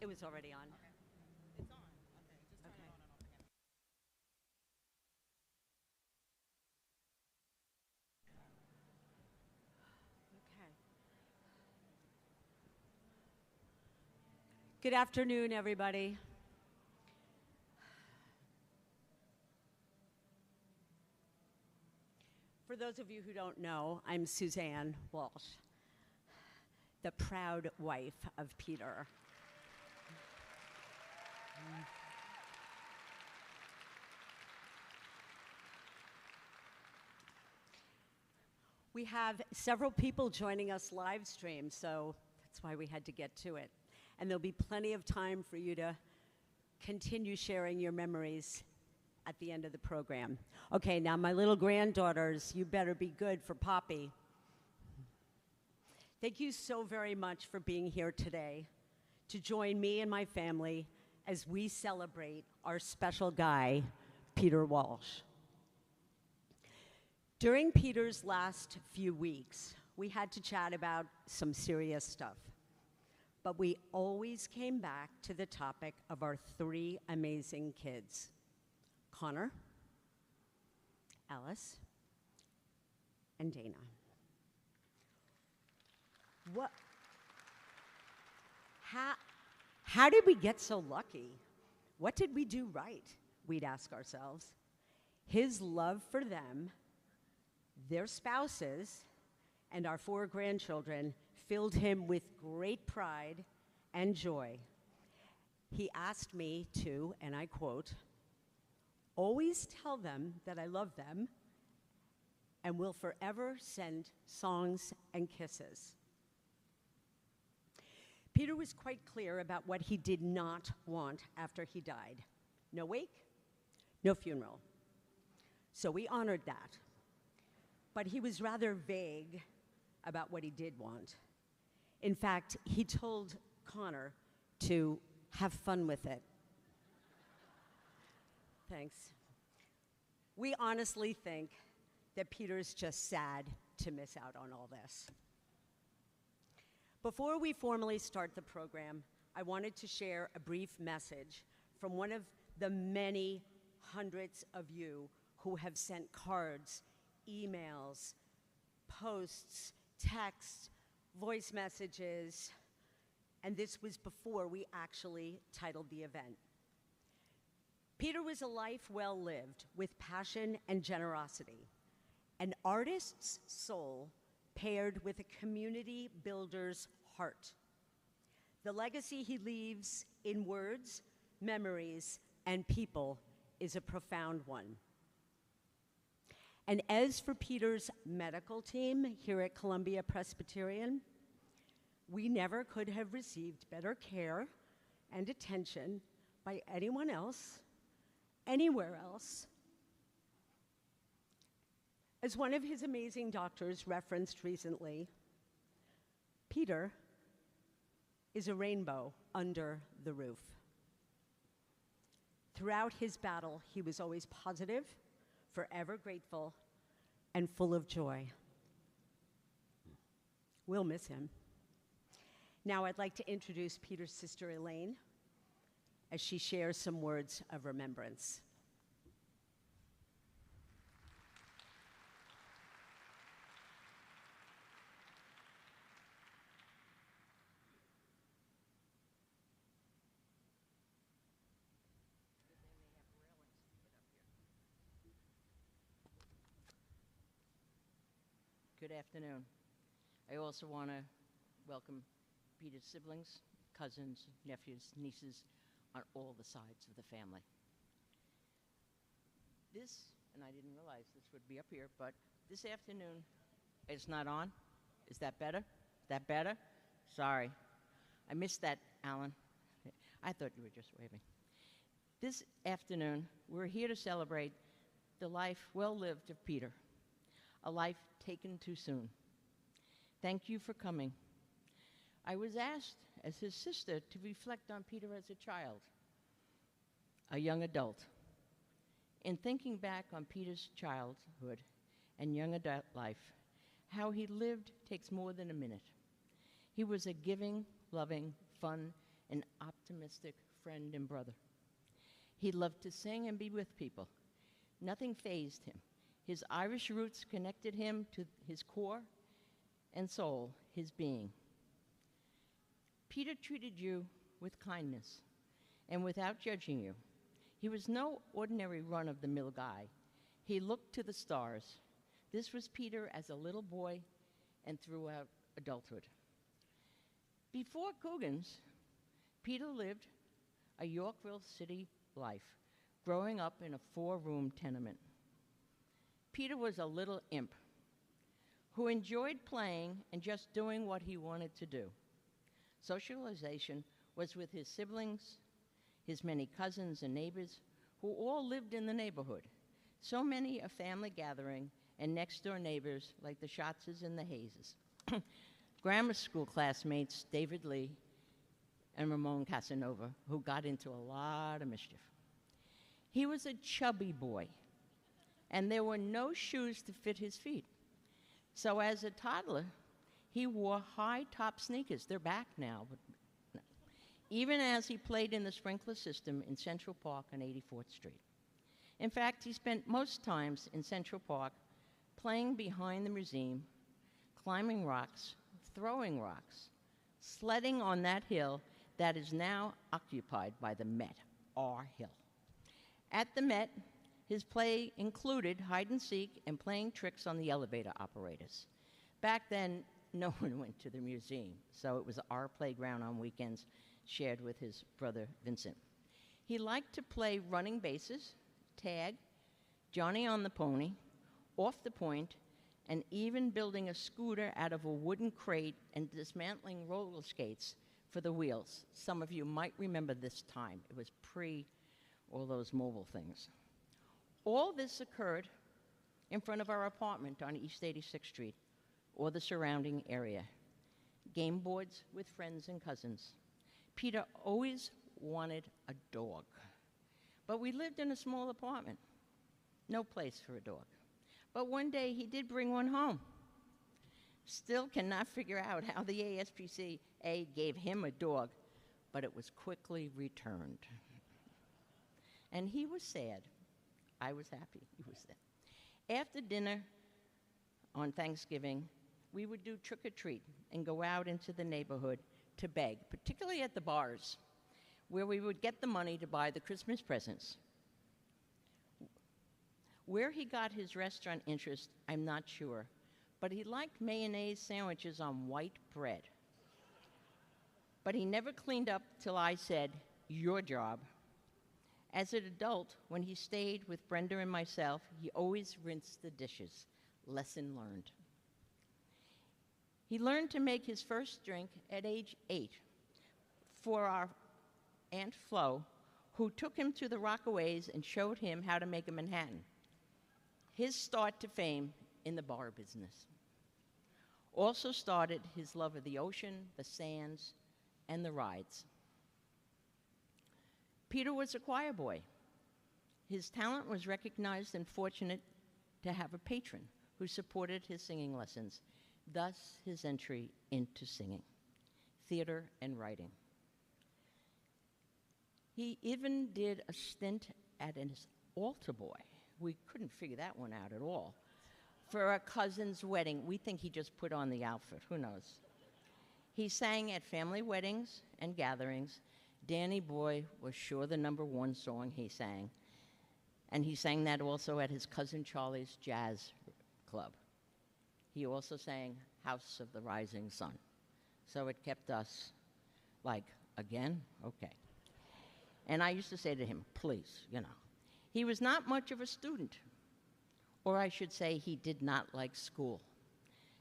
It was already on. Okay. It's on. Okay, just turn it on and off again. Okay. Good afternoon, everybody. For those of you who don't know, I'm Suzanne Walsh, the proud wife of Peter. We have several people joining us live stream, so that's why we had to get to it. And there'll be plenty of time for you to continue sharing your memories at the end of the program. Okay, now my little granddaughters, you better be good for Poppy. Thank you so very much for being here today to join me and my family as we celebrate our special guy, Peter Walsh. During Peter's last few weeks, we had to chat about some serious stuff, but we always came back to the topic of our three amazing kids, Connor, Alice, and Dana. What? How did we get so lucky? What did we do right? We'd ask ourselves. His love for them, their spouses, and our 4 grandchildren filled him with great pride and joy. He asked me to, and I quote, always tell them that I love them and will forever send songs and kisses. Peter was quite clear about what he did not want after he died. No wake, no funeral. So we honored that. But he was rather vague about what he did want. In fact, he told Connor to have fun with it. Thanks. We honestly think that Peter's just sad to miss out on all this. Before we formally start the program, I wanted to share a brief message from one of the many hundreds of you who have sent cards, emails, posts, texts, voice messages, and this was before we actually titled the event. Peter was a life well lived with passion and generosity, an artist's soul paired with a community builder's heart. The legacy he leaves in words, memories, and people is a profound one. And as for Peter's medical team here at Columbia Presbyterian, we never could have received better care and attention by anyone else, anywhere else. As one of his amazing doctors referenced recently, Peter is a rainbow under the roof. Throughout his battle, he was always positive, forever grateful, and full of joy. We'll miss him. Now I'd like to introduce Peter's sister Elaine as she shares some words of remembrance. Good afternoon. I also want to welcome Peter's siblings, cousins, nephews, nieces, on all the sides of the family. This, and I didn't realize this would be up here, but this afternoon, it's not on? Is that better? Is that better? Sorry. I missed that, Alan. I thought you were just waving. This afternoon, we're here to celebrate the life well lived of Peter, a life taken too soon. Thank you for coming. I was asked as his sister to reflect on Peter as a child, a young adult. In thinking back on Peter's childhood and young adult life, how he lived takes more than a minute. He was a giving, loving, fun, an optimistic friend and brother. He loved to sing and be with people. Nothing fazed him. His Irish roots connected him to his core and soul, his being. Peter treated you with kindness and without judging you. He was no ordinary run-of-the-mill guy. He looked to the stars. This was Peter as a little boy and throughout adulthood. Before Coogan's, Peter lived a Yorkville City life, growing up in a 4-room tenement. Peter was a little imp who enjoyed playing and just doing what he wanted to do. Socialization was with his siblings, his many cousins and neighbors, who all lived in the neighborhood. So many a family gathering and next-door neighbors like the Schatzes and the Hayeses. Grammar school classmates David Lee and Ramon Casanova, who got into a lot of mischief. He was a chubby boy, and there were no shoes to fit his feet. So as a toddler, he wore high-top sneakers. They're back now, but no. Even as he played in the sprinkler system in Central Park on 84th Street. In fact, he spent most times in Central Park playing behind the museum, climbing rocks, throwing rocks, sledding on that hill that is now occupied by the Met, our hill. At the Met, his play included hide and seek and playing tricks on the elevator operators. Back then, no one went to the museum, so it was our playground on weekends, shared with his brother Vincent. He liked to play running bases, tag, Johnny on the pony, off the point, and even building a scooter out of a wooden crate and dismantling roller skates for the wheels. Some of you might remember this time. It was pre all those mobile things. All this occurred in front of our apartment on East 86th Street or the surrounding area. Game boards with friends and cousins. Peter always wanted a dog, but we lived in a small apartment. No place for a dog. But one day he did bring one home. Still cannot figure out how the ASPCA gave him a dog, but it was quickly returned. And he was sad. I was happy he was sad. After dinner on Thanksgiving, we would do trick-or-treat and go out into the neighborhood to beg, particularly at the bars, where we would get the money to buy the Christmas presents. Where he got his restaurant interest, I'm not sure, but he liked mayonnaise sandwiches on white bread. But he never cleaned up till I said, "Your job." As an adult, when he stayed with Brenda and myself, he always rinsed the dishes. Lesson learned. He learned to make his first drink at age 8 for our Aunt Flo, who took him to the Rockaways and showed him how to make a Manhattan. His start to fame in the bar business also started his love of the ocean, the sands, and the rides. Peter was a choir boy. His talent was recognized and fortunate to have a patron who supported his singing lessons, thus his entry into singing, theater, and writing. He even did a stint at an altar boy. We couldn't figure that one out at all. For a cousin's wedding, we think he just put on the outfit, who knows? He sang at family weddings and gatherings. Danny Boy was sure the #1 song he sang. And he sang that also at his cousin Charlie's jazz club. He also sang House of the Rising Sun. So it kept us like, again? Okay. And I used to say to him, please, you know. He was not much of a student, or I should say he did not like school.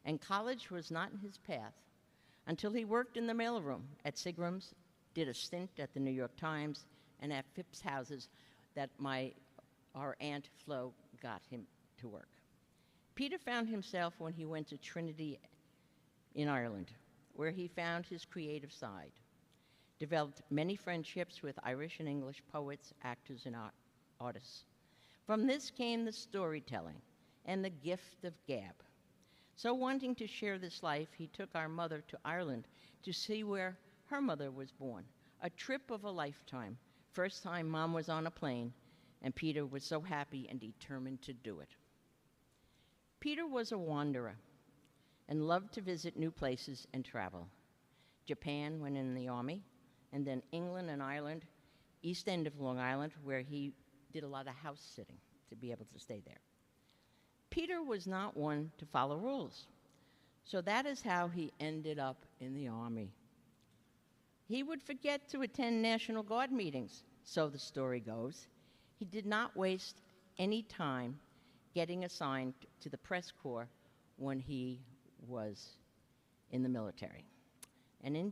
And college was not in his path until he worked in the mailroom at Segram's, did a stint at the New York Times, and at Phipps Houses that our Aunt Flo got him to work. Peter found himself when he went to Trinity in Ireland, where he found his creative side, developed many friendships with Irish and English poets, actors, and artists. From this came the storytelling and the gift of gab. So wanting to share this life, he took our mother to Ireland to see where her mother was born, A trip of a lifetime. First time Mom was on a plane, and Peter was so happy and determined to do it. Peter was a wanderer and loved to visit new places and travel. Japan when in the Army, and then England and Ireland, East End of Long Island, where he did a lot of house sitting to be able to stay there. Peter was not one to follow rules, so that is how he ended up in the Army. He would forget to attend National Guard meetings, so the story goes. He did not waste any time getting assigned to the press corps when he was in the military. And in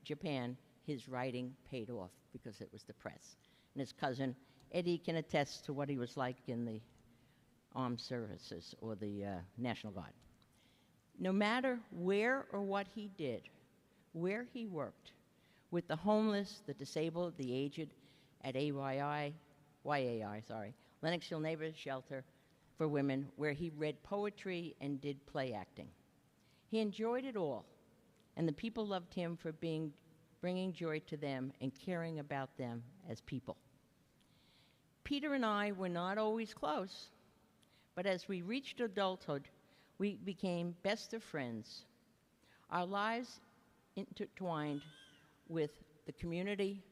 Japan, his writing paid off because it was the press. And his cousin, Eddie, can attest to what he was like in the armed services or the National Guard. No matter where or what he did, where he worked, with the homeless, the disabled, the aged, at YAI, Lenox Hill Neighbors Shelter for Women, where he read poetry and did play acting. He enjoyed it all, and the people loved him for bringing joy to them and caring about them as people. Peter and I were not always close, but as we reached adulthood, we became best of friends. Our lives intertwined with the community,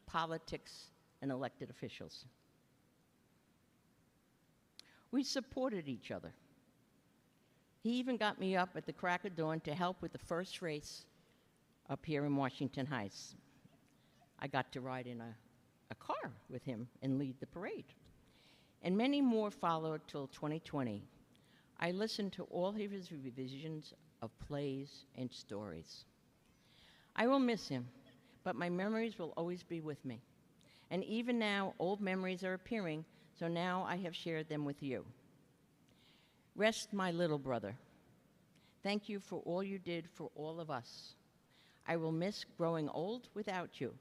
politics, and elected officials. We supported each other. He even got me up at the crack of dawn to help with the first race up here in Washington Heights. I got to ride in a car with him and lead the parade. And many more followed till 2020. I listened to all of his revisions of plays and stories. I will miss him, but my memories will always be with me. And even now, old memories are appearing, so now I have shared them with you. Rest, my little brother. Thank you for all you did for all of us. I will miss growing old without you,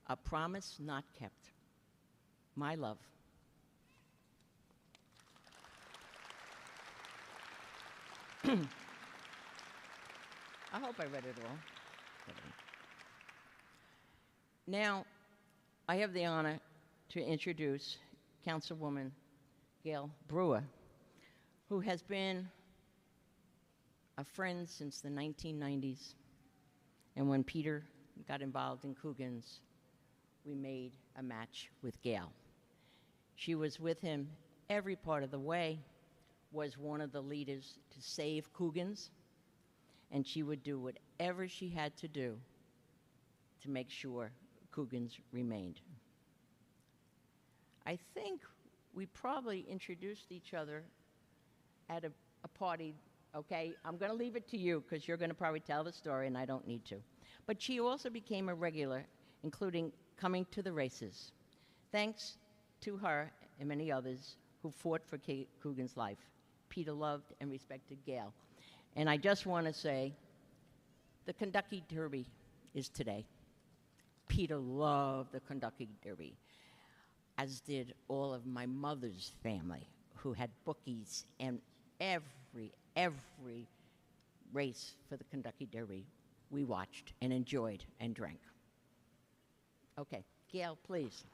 a promise not kept. My love. I hope I read it all. Now, I have the honor to introduce Councilwoman Gail Brewer, who has been a friend since the 1990s. And when Peter got involved in Coogan's, we made a match with Gail. She was with him every part of the way, was one of the leaders to save Coogan's, and she would do whatever she had to do to make sure Coogan's remained. I think we probably introduced each other at a party. Okay, I'm going to leave it to you because you're going to probably tell the story and I don't need to. But she also became a regular, including coming to the races. Thanks to her and many others who fought for Coogan's life. Peter loved and respected Gail. And I just want to say, the Kentucky Derby is today. Peter loved the Kentucky Derby, as did all of my mother's family, who had bookies, and every race for the Kentucky Derby we watched and enjoyed and drank. Okay, Gail, please.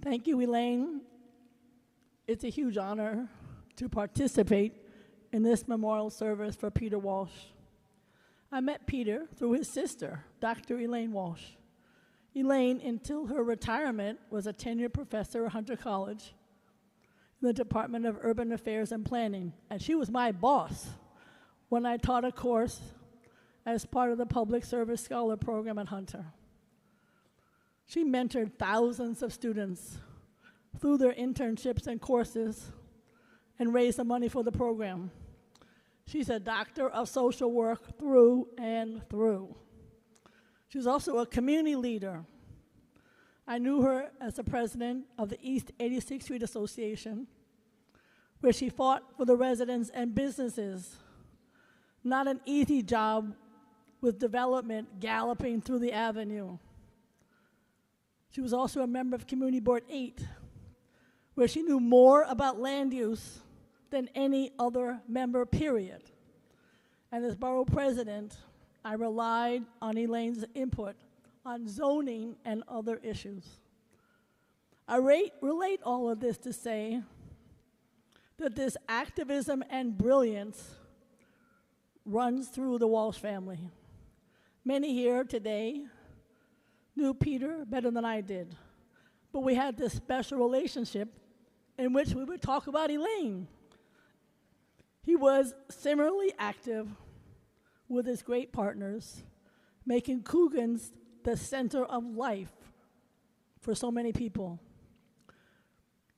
Thank you, Elaine. It's a huge honor to participate in this memorial service for Peter Walsh. I met Peter through his sister, Dr. Elaine Walsh. Elaine, until her retirement, was a tenured professor at Hunter College in the Department of Urban Affairs and Planning, and she was my boss when I taught a course as part of the Public Service Scholar Program at Hunter. She mentored thousands of students through their internships and courses and raised the money for the program. She's a doctor of social work through and through. She's also a community leader. I knew her as the president of the East 86th Street Association, where she fought for the residents and businesses Not an easy job with development galloping through the avenue. She was also a member of Community Board 8, where she knew more about land use than any other member, period. And as borough president, I relied on Elaine's input on zoning and other issues. I relate all of this to say that this activism and brilliance runs through the Walsh family. Many here today knew Peter better than I did, but we had this special relationship in which we would talk about Elaine. He was similarly active with his great partners, making Coogan's the center of life for so many people.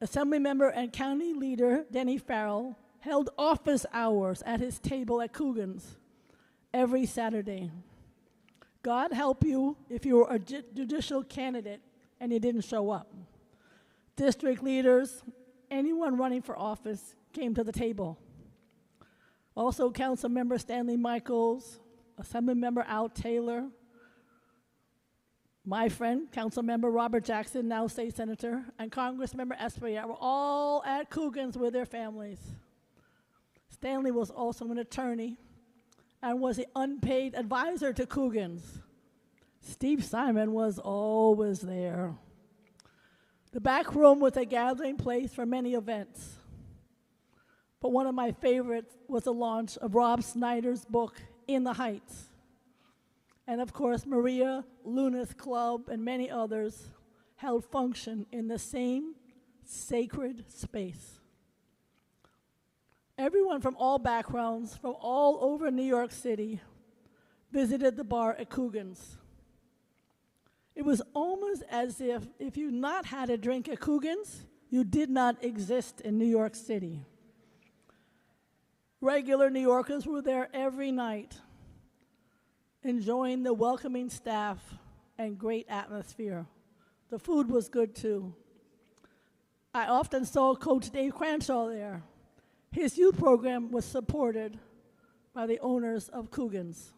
Assemblymember and county leader Denny Farrell held office hours at his table at Coogan's every Saturday. God help you if you were a judicial candidate and you didn't show up. District leaders, anyone running for office came to the table. Also, Council Member Stanley Michaels, Assemblymember Al Taylor, my friend, Council Member Robert Jackson, now State Senator, and Congressman Espaillat were all at Coogan's with their families. Stanley was also an attorney and was the unpaid advisor to Coogan's. Steve Simon was always there. The back room was a gathering place for many events. But one of my favorites was the launch of Rob Snyder's book, In the Heights. And of course, Maria Luna's Club and many others held function in the same sacred space. Everyone from all backgrounds, from all over New York City, visited the bar at Coogan's. It was almost as if you not had a drink at Coogan's, you did not exist in New York City. Regular New Yorkers were there every night, enjoying the welcoming staff and great atmosphere. The food was good too. I often saw Coach Dave Cranshaw there. His youth program was supported by the owners of Coogan's.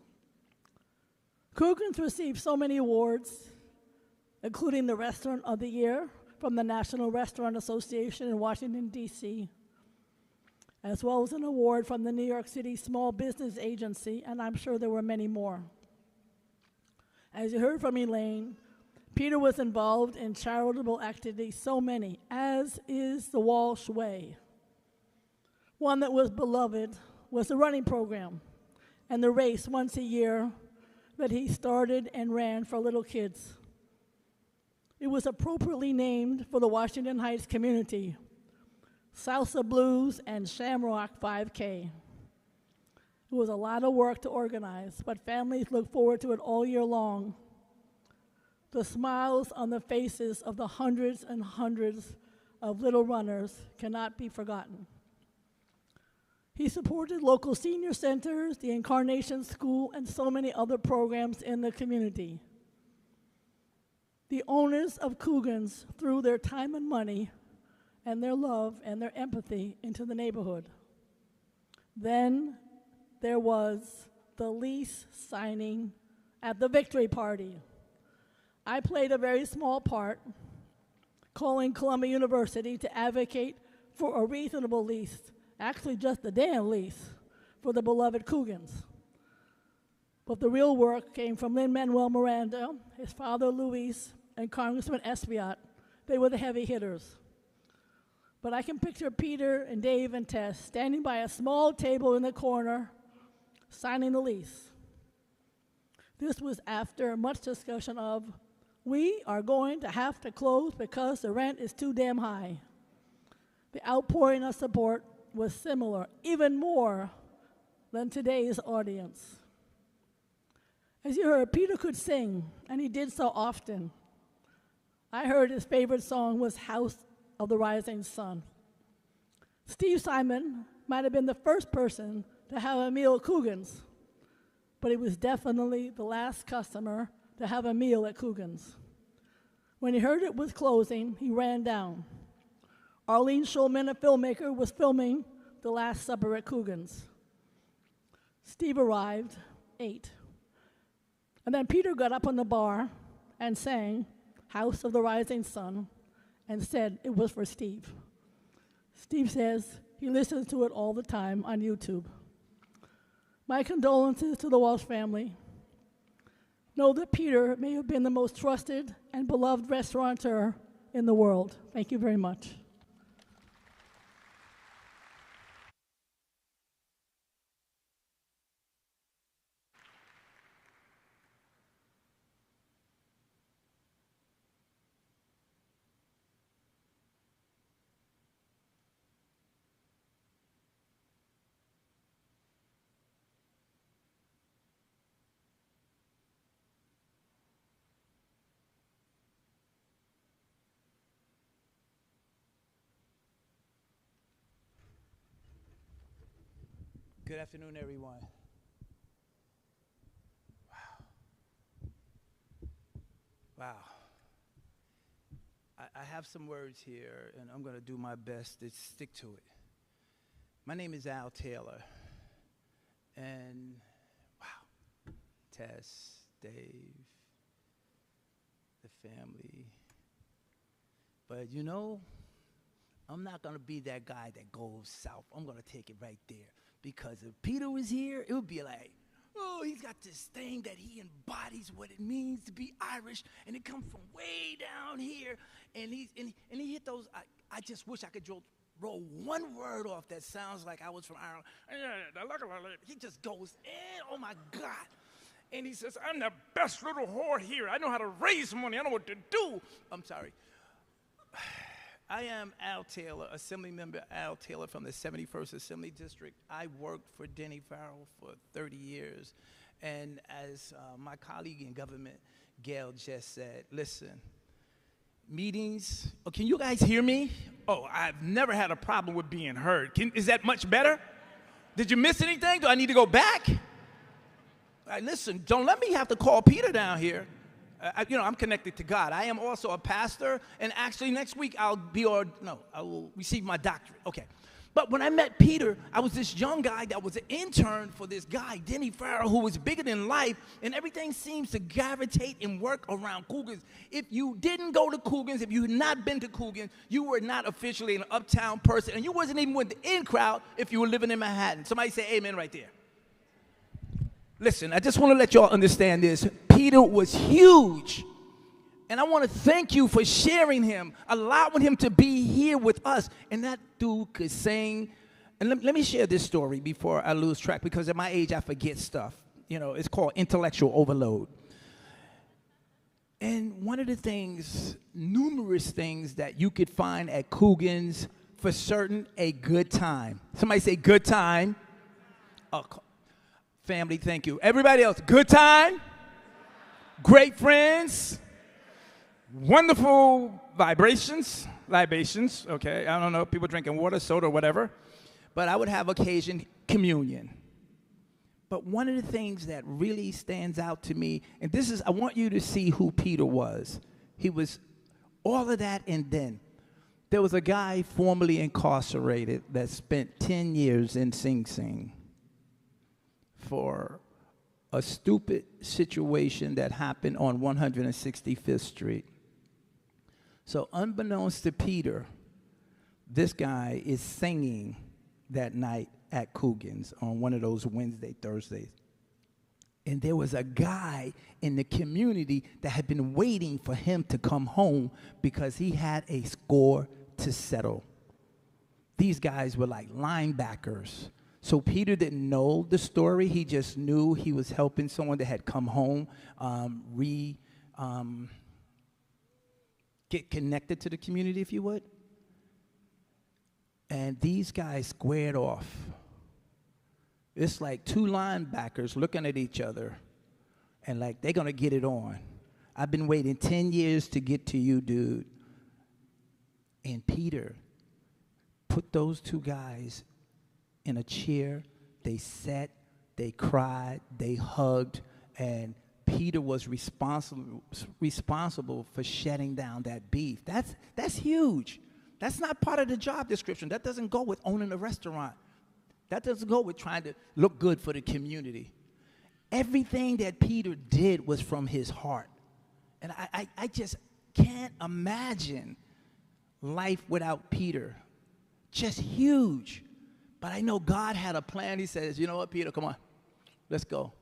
Coogan's received so many awards, including the Restaurant of the Year from the National Restaurant Association in Washington, D.C., as well as an award from the New York City Small Business Agency, and I'm sure there were many more. As you heard from Elaine, Peter was involved in charitable activities, so many, as is the Walsh way. One that was beloved was the running program and the race once a year that he started and ran for little kids. It was appropriately named for the Washington Heights community, Salsa Blues and Shamrock 5K. It was a lot of work to organize, but families look forward to it all year long. The smiles on the faces of the hundreds and hundreds of little runners cannot be forgotten. He supported local senior centers, the Incarnation School, and so many other programs in the community. The owners of Coogan's threw their time and money and their love and their empathy into the neighborhood. Then there was the lease signing at the victory party. I played a very small part, calling Columbia University to advocate for a reasonable lease, actually just a damn lease, for the beloved Coogans. But the real work came from Lin-Manuel Miranda, his father Luis, and Congressman Espaillat. They were the heavy hitters. But I can picture Peter and Dave and Tess standing by a small table in the corner, signing the lease. This was after much discussion of, we are going to have to close because the rent is too damn high. The outpouring of support was similar, even more than today's audience. As you heard, Peter could sing, and he did so often. I heard his favorite song was House of the Rising Sun. Steve Simon might have been the first person to have a meal at Coogan's, but he was definitely the last customer to have a meal at Coogan's. When he heard it was closing, he ran down. Arlene Schulman, a filmmaker, was filming The Last Supper at Coogan's. Steve arrived, ate. And then Peter got up on the bar and sang House of the Rising Sun and said it was for Steve. Steve says he listens to it all the time on YouTube. My condolences to the Walsh family. Know that Peter may have been the most trusted and beloved restaurateur in the world. Thank you very much. Good afternoon, everyone. Wow. I have some words here, and I'm going to do my best to stick to it. My name is Al Taylor, and wow, Tess, Dave, the family. But you know, I'm not going to be that guy that goes south. I'm going to take it right there. Because if Peter was here, it would be like, oh, he's got this thing that he embodies what it means to be Irish, and it comes from way down here, and he hit those. I just wish I could roll one word off that sounds like I was from Ireland. He just goes in, oh my God. And he says, I'm the best little whore here. I know how to raise money. I know what to do. I'm sorry. I am Al Taylor, Assembly Member Al Taylor from the 71st Assembly District. I worked for Denny Farrell for 30 years. And as my colleague in government, Gail, just said, listen, meetings, oh, can you guys hear me? Oh, I've never had a problem with being heard. Is that much better? Did you miss anything? Do I need to go back? Listen, don't let me have to call Peter down here. I'm connected to God. I am also a pastor, and actually next week I will receive my doctorate. Okay. But when I met Peter, I was this young guy that was an intern for this guy, Denny Farrell, who was bigger than life, and everything seems to gravitate and work around Cougans. If you didn't go to Cougans, if you had not been to Coogan, you were not officially an uptown person, and you wasn't even with the in crowd if you were living in Manhattan. Somebody say amen right there. Listen, I just want to let y'all understand this. Peter was huge. And I want to thank you for sharing him, allowing him to be here with us. And that dude could sing. And let me share this story before I lose track, because at my age, I forget stuff. You know, it's called intellectual overload. And one of the things, numerous things that you could find at Coogan's, for certain, a good time. Somebody say good time. Oh, family, thank you. Everybody else, good time, great friends, wonderful libations, okay? I don't know, people drinking water, soda, whatever. But I would have occasion communion. But one of the things that really stands out to me, and this is, I want you to see who Peter was. He was all of that, and then there was a guy formerly incarcerated that spent 10 years in Sing Sing for a stupid situation that happened on 165th Street. So unbeknownst to Peter, this guy is singing that night at Coogan's on one of those Wednesday, Thursdays. And there was a guy in the community that had been waiting for him to come home because he had a score to settle. These guys were like linebackers. So Peter didn't know the story. He just knew he was helping someone that had come home, get connected to the community, if you would. And these guys squared off. It's like two linebackers looking at each other and like they're going to get it on. I've been waiting 10 years to get to you, dude. And Peter put those two guys in a chair. They sat, they cried, they hugged, and Peter was responsible for shutting down that beef. That's huge. That's not part of the job description. That doesn't go with owning a restaurant. That doesn't go with trying to look good for the community. Everything that Peter did was from his heart. And I just can't imagine life without Peter. Just huge. But I know God had a plan. He says, you know what, Peter, come on, let's go.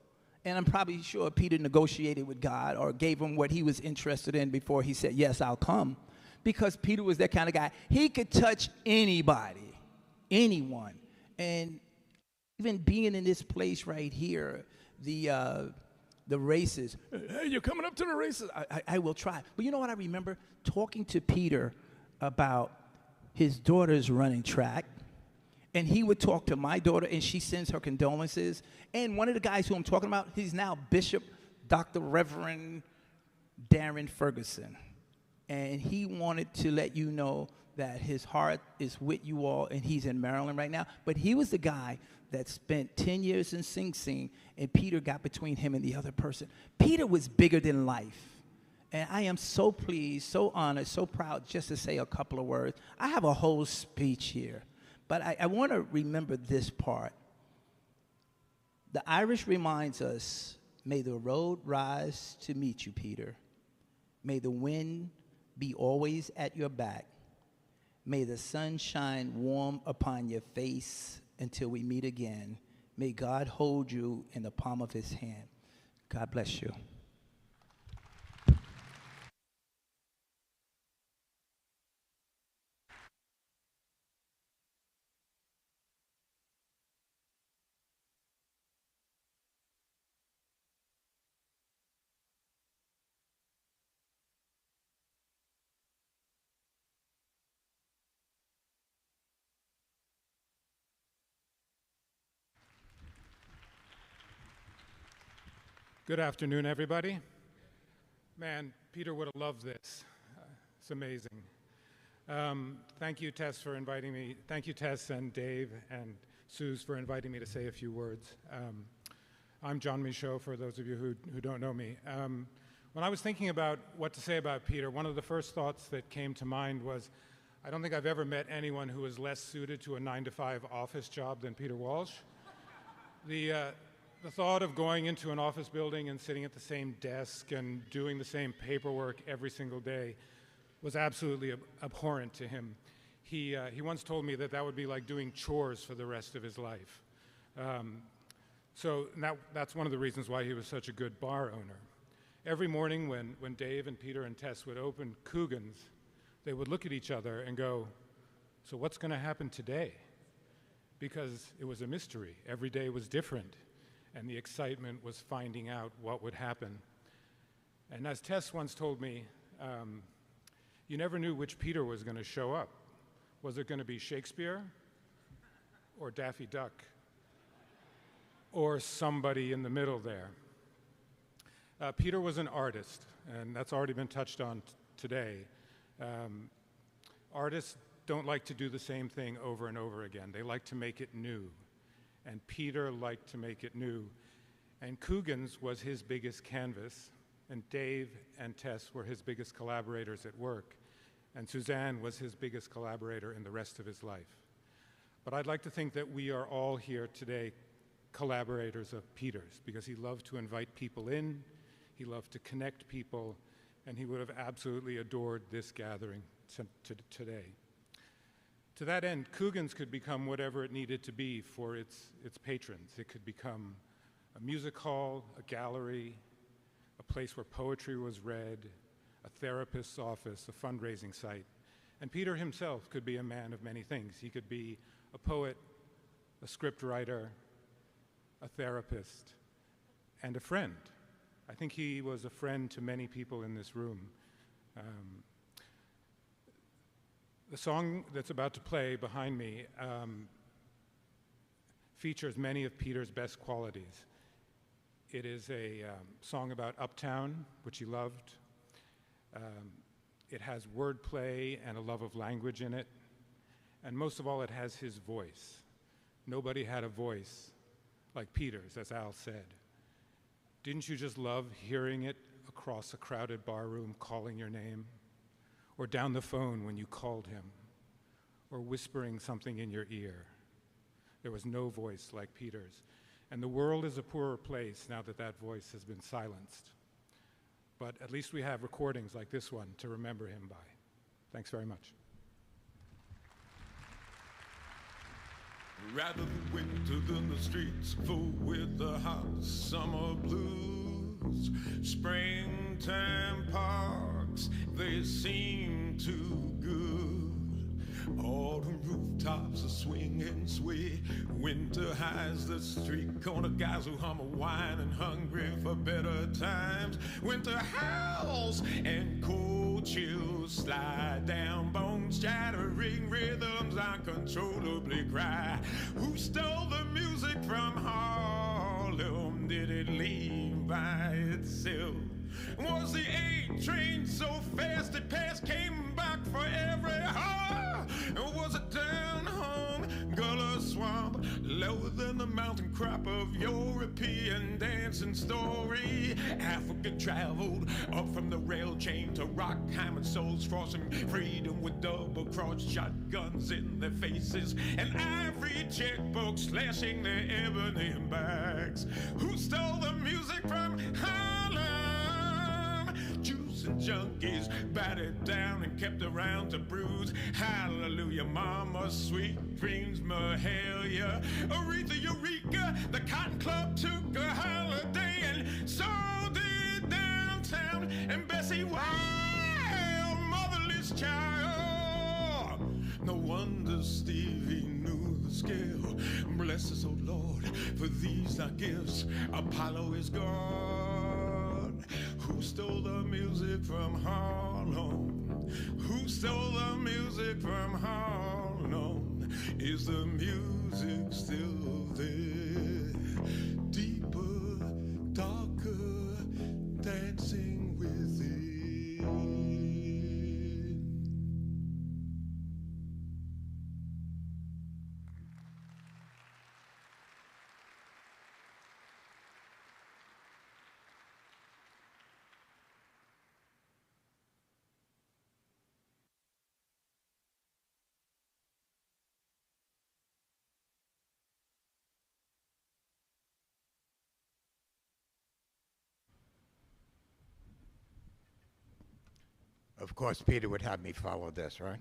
And I'm probably sure Peter negotiated with God or gave him what he was interested in before he said, yes, I'll come. Because Peter was that kind of guy. He could touch anybody, anyone. And even being in this place right here, the races, hey, you're coming up to the races. I will try. But you know what I remember? Talking to Peter about his daughter's running track. And he would talk to my daughter, and she sends her condolences. And one of the guys who I'm talking about, he's now Bishop Dr. Reverend Darren Ferguson. And he wanted to let you know that his heart is with you all, and he's in Maryland right now. But he was the guy that spent 10 years in Sing Sing, and Peter got between him and the other person. Peter was bigger than life. And I am so pleased, so honored, so proud just to say a couple of words. I have a whole speech here. But I want to remember this part. The Irish reminds us, may the road rise to meet you, Peter. May the wind be always at your back. May the sun shine warm upon your face until we meet again. May God hold you in the palm of his hand. God bless you. Good afternoon, everybody. Man, Peter would have loved this. It's amazing. Thank you, Tess, for inviting me. Thank you, Tess and Dave and Suze, for inviting me to say a few words. I'm Jon Michaud, for those of you who don't know me. When I was thinking about what to say about Peter, one of the first thoughts that came to mind was, I don't think I've ever met anyone who is less suited to a 9-to-5 office job than Peter Walsh. The thought of going into an office building and sitting at the same desk and doing the same paperwork every single day was absolutely abhorrent to him. He once told me that would be like doing chores for the rest of his life. So that's one of the reasons why he was such a good bar owner. Every morning when Dave and Peter and Tess would open Coogan's, they would look at each other and go, so what's going to happen today? Because it was a mystery. Every day was different. And the excitement was finding out what would happen. And as Tess once told me, you never knew which Peter was going to show up. Was it going to be Shakespeare or Daffy Duck or somebody in the middle there? Peter was an artist, and that's already been touched on today. Artists don't like to do the same thing over and over again. They like to make it new. And Peter liked to make it new. And Coogan's was his biggest canvas, and Dave and Tess were his biggest collaborators at work, and Suzanne was his biggest collaborator in the rest of his life. But I'd like to think that we are all here today collaborators of Peter's, because he loved to invite people in, he loved to connect people, and he would have absolutely adored this gathering today. To that end, Coogan's could become whatever it needed to be for its patrons. It could become a music hall, a gallery, a place where poetry was read, a therapist's office, a fundraising site. And Peter himself could be a man of many things. He could be a poet, a scriptwriter, a therapist, and a friend. I think he was a friend to many people in this room. The song that's about to play behind me features many of Peter's best qualities. It is a song about Uptown, which he loved. It has wordplay and a love of language in it. And most of all, it has his voice. Nobody had a voice like Peter's, as Al said. Didn't you just love hearing it across a crowded bar room calling your name? Or down the phone when you called him? Or whispering something in your ear? There was no voice like Peter's. And the world is a poorer place now that that voice has been silenced. But at least we have recordings like this one to remember him by. Thanks very much. Rather the winter than the streets full with the hot summer blues. Springtime parks, they seem too good. Autumn rooftops are swing and sway. Winter highs the street corner guys who hum a wine and hungry for better times. Winter howls and cold chills slide down, bones shattering rhythms uncontrollably cry. Who stole the music from Harlem? Did it leave by itself? Was the A train so fast it passed, came back for every heart? Or was it down home, Gullah Swamp, lower than the mountain crop of European dancing story? Africa traveled up from the rail chain to Rockheim and souls crossing freedom with double-crossed shotguns in their faces and ivory checkbooks slashing their ebony backs. Who stole the music from Harlem? Jews and junkies battered down and kept around to bruise. Hallelujah, mama, sweet dreams, Mahalia, Aretha, Eureka. The Cotton Club took a holiday, and so did downtown. And Bessie Wild, motherless child. No wonder Stevie knew the scale. Bless us, oh Lord, for these thy gifts. Apollo is God. Who stole the music from Harlem? Who stole the music from Harlem? Is the music still there? Deeper, darker, dancing within. Of course, Peter would have me follow this, right?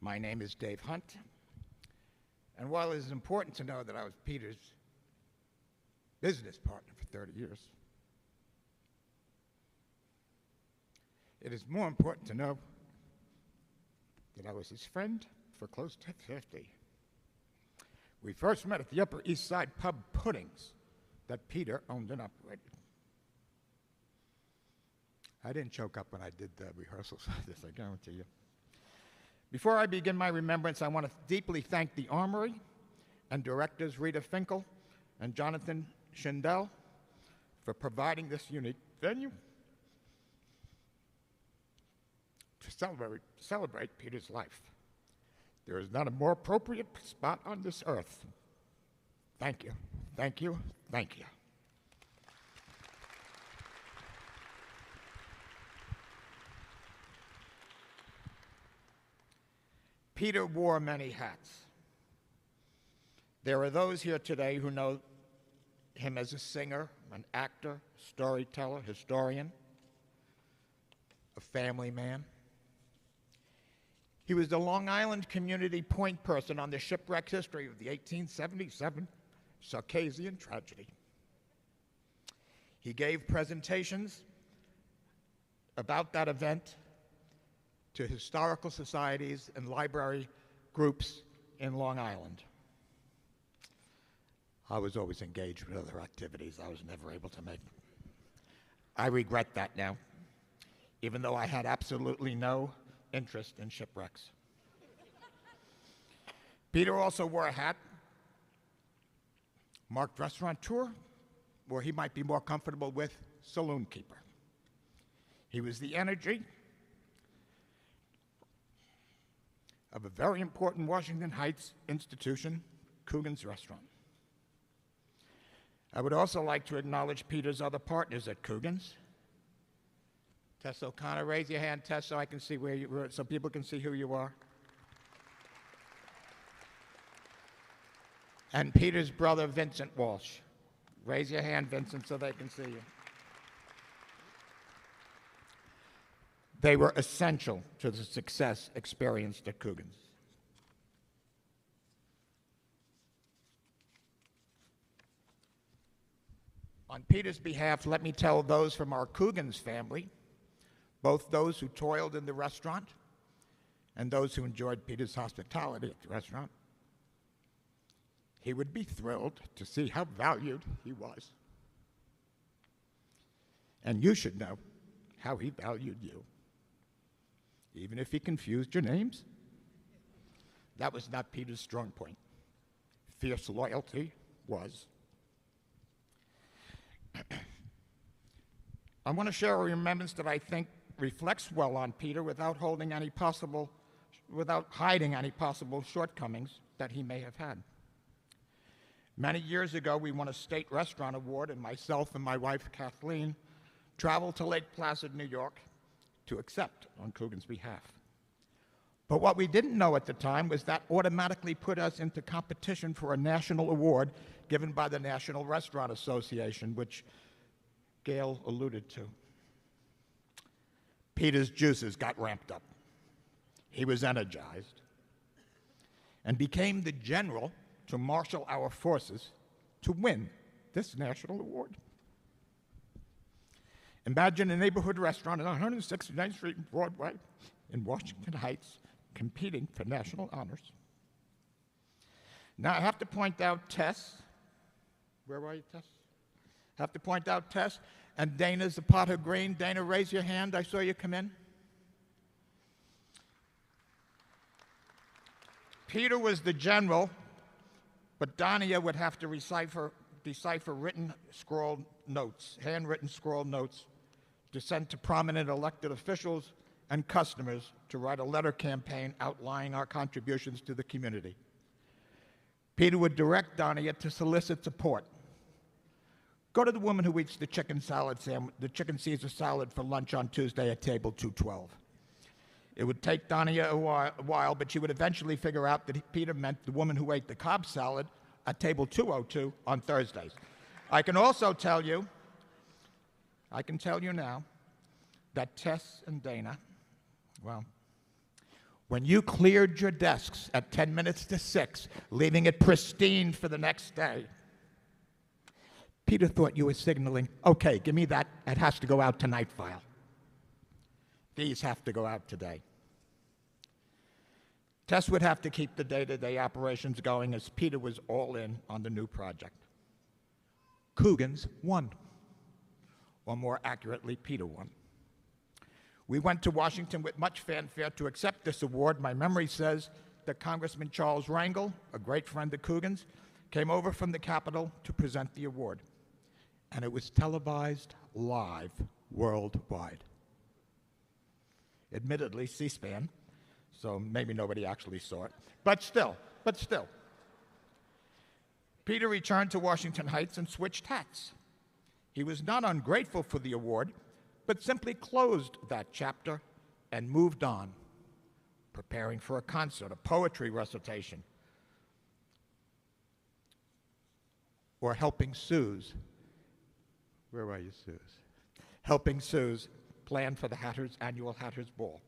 My name is Dave Hunt, and while it is important to know that I was Peter's business partner for 30 years, it is more important to know that I was his friend for close to 50. We first met at the Upper East Side pub Puddings that Peter owned and operated. I didn't choke up when I did the rehearsals of this, I guarantee you. Before I begin my remembrance, I want to deeply thank the Armory and directors Rita Finkel and Jonathan Schindel for providing this unique venue to celebrate Peter's life. There is not a more appropriate spot on this earth. Thank you, thank you, thank you. Peter wore many hats. There are those here today who know him as a singer, an actor, storyteller, historian, a family man. He was the Long Island community point person on the shipwreck history of the 1877 Circassian tragedy. He gave presentations about that event to historical societies and library groups in Long Island. I was always engaged with other activities I was never able to make. I regret that now, even though I had absolutely no interest in shipwrecks. Peter also wore a hat marked restaurateur, or he might be more comfortable with saloon keeper. He was the energy of a very important Washington Heights institution, Coogan's Restaurant. I would also like to acknowledge Peter's other partners at Coogan's. Tess O'Connor, raise your hand, Tess, so I can see where you were, so people can see who you are. And Peter's brother, Vincent Walsh. Raise your hand, Vincent, so they can see you. They were essential to the success experienced at Coogan's. On Peter's behalf, let me tell those from our Coogan's family, both those who toiled in the restaurant and those who enjoyed Peter's hospitality at the restaurant, he would be thrilled to see how valued he was. And you should know how he valued you, even if he confused your names. That was not Peter's strong point. Fierce loyalty was. I want to share a remembrance that I think reflects well on Peter without hiding any possible shortcomings that he may have had. Many years ago, we won a state restaurant award, and myself and my wife, Kathleen, traveled to Lake Placid, New York, to accept on Coogan's behalf. But what we didn't know at the time was that automatically put us into competition for a national award given by the National Restaurant Association, which Gail alluded to. Peter's juices got ramped up. He was energized and became the general to marshal our forces to win this national award. Imagine a neighborhood restaurant on 169th Street and Broadway in Washington Heights competing for national honors. Now, I have to point out Tess. Where are you, Tess? I have to point out Tess. And Dana Zapata Green. Dana, raise your hand. I saw you come in. Peter was the general, but Dania would have to decipher written scroll notes, handwritten scroll notes, to send to prominent elected officials and customers to write a letter campaign outlining our contributions to the community. Peter would direct Dania to solicit support. Go to the woman who eats the chicken Caesar salad for lunch on Tuesday at table 212. It would take Dania a while, but she would eventually figure out that Peter meant the woman who ate the Cobb salad at table 202 on Thursdays. I can tell you now that Tess and Dana, well, when you cleared your desks at 10 minutes to 6, leaving it pristine for the next day, Peter thought you were signaling, okay, give me that, it has to go out tonight file. These have to go out today. Tess would have to keep the day-to-day operations going as Peter was all in on the new project. Coogan's won, or more accurately, Peter won. We went to Washington with much fanfare to accept this award. My memory says that Congressman Charles Rangel, a great friend of Coogan's, came over from the Capitol to present the award. And it was televised live worldwide. Admittedly, C-SPAN, so maybe nobody actually saw it. But still. Peter returned to Washington Heights and switched hats. He was not ungrateful for the award, but simply closed that chapter and moved on, preparing for a concert, a poetry recitation, or helping Suze. Where are you, Suze? Helping Suze plan for the annual Hatters Ball.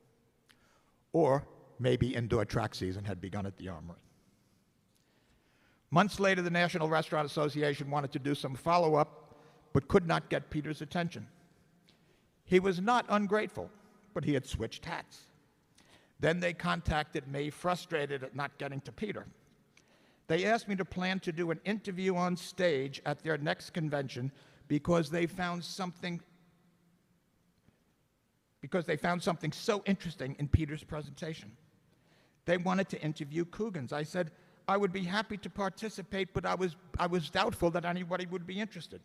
Or maybe indoor track season had begun at the Armory. Months later, the National Restaurant Association wanted to do some follow-up, but could not get Peter's attention. He was not ungrateful, but he had switched hats. Then they contacted me, frustrated at not getting to Peter. They asked me to plan to do an interview on stage at their next convention because they found something so interesting in Peter's presentation. They wanted to interview Coogan's. I said I would be happy to participate, but I was doubtful that anybody would be interested.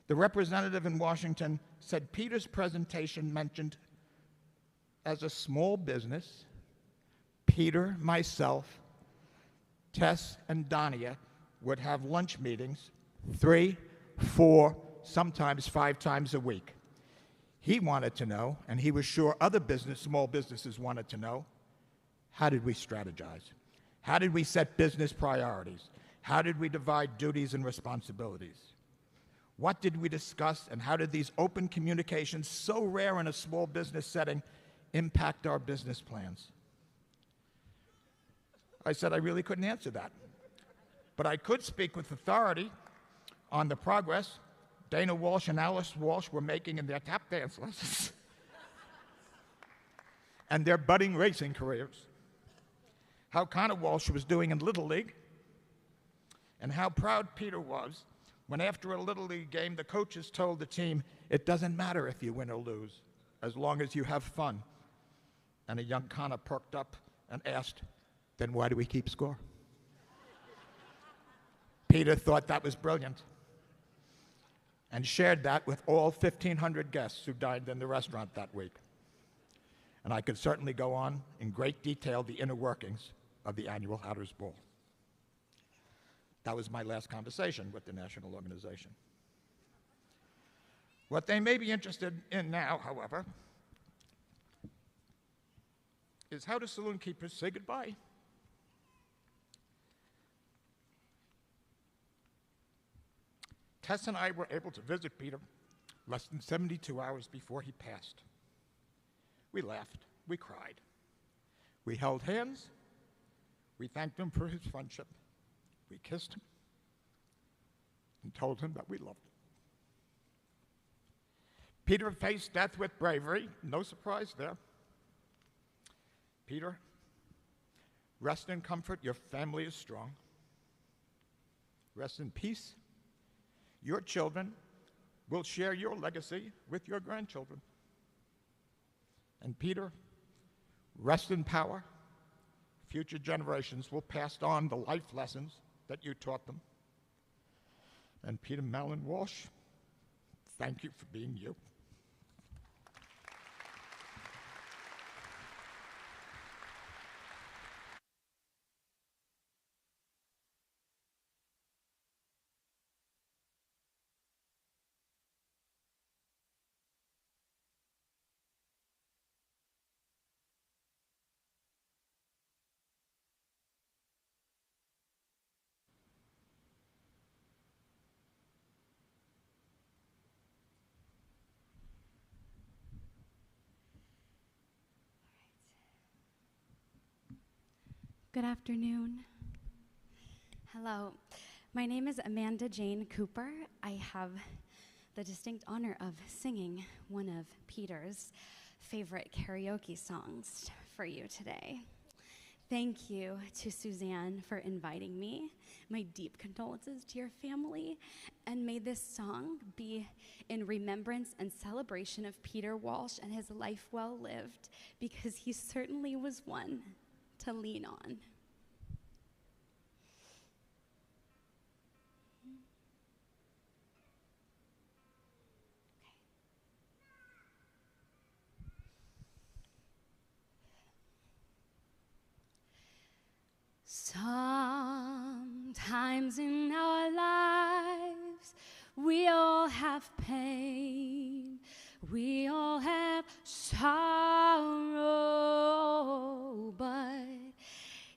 The representative in Washington said Peter's presentation mentioned as a small business, Peter, myself, Tess, and Dania would have lunch meetings 3, 4, sometimes 5 times a week. He wanted to know, and he was sure other small businesses wanted to know, how did we strategize? How did we set business priorities? How did we divide duties and responsibilities? What did we discuss, and how did these open communications, so rare in a small business setting, impact our business plans? I said I really couldn't answer that. But I could speak with authority on the progress Dana Walsh and Alice Walsh were making in their tap dance lessons and their budding racing careers, how Connor Walsh was doing in Little League, and how proud Peter was when after a Little League game the coaches told the team, it doesn't matter if you win or lose, as long as you have fun. And a young Connor perked up and asked, then why do we keep score? Peter thought that was brilliant and shared that with all 1,500 guests who dined in the restaurant that week. And I could certainly go on in great detail the inner workings of the annual Hatters Ball. That was my last conversation with the national organization. What they may be interested in now, however, is how do saloon keepers say goodbye? Tess and I were able to visit Peter less than 72 hours before he passed. We laughed, we cried, we held hands, we thanked him for his friendship, we kissed him, and told him that we loved him. Peter faced death with bravery, no surprise there. Peter, rest in comfort, your family is strong. Rest in peace. Your children will share your legacy with your grandchildren. And Peter, rest in power. Future generations will pass on the life lessons that you taught them. And Peter Mallon Walsh, thank you for being you. Good afternoon. Hello. My name is Amanda Jane Cooper. I have the distinct honor of singing one of Peter's favorite karaoke songs for you today. Thank you to Suzanne for inviting me. My deep condolences to your family, and may this song be in remembrance and celebration of Peter Walsh and his life well lived, because he certainly was one to lean on. Sometimes in our lives, we all have pain, we all have sorrow, but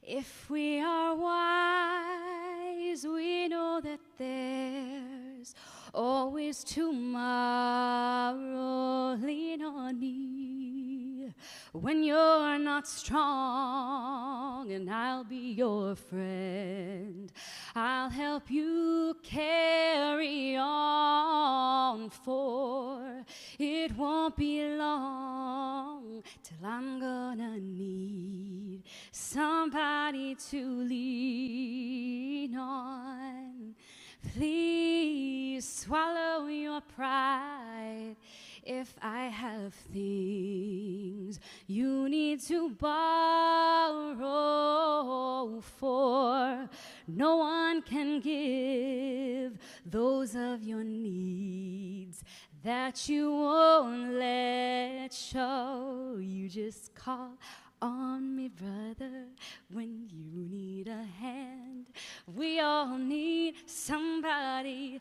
if we are wise, we know that there's always tomorrow. Lean on me when you're not strong, and I'll be your friend. I'll help you carry on, for it won't be long till I'm gonna need somebody to lean on. Please swallow your pride. If I have things you need to borrow, for no one can give those of your needs that you won't let show. You just call on me, brother, when you need a hand. We all need somebody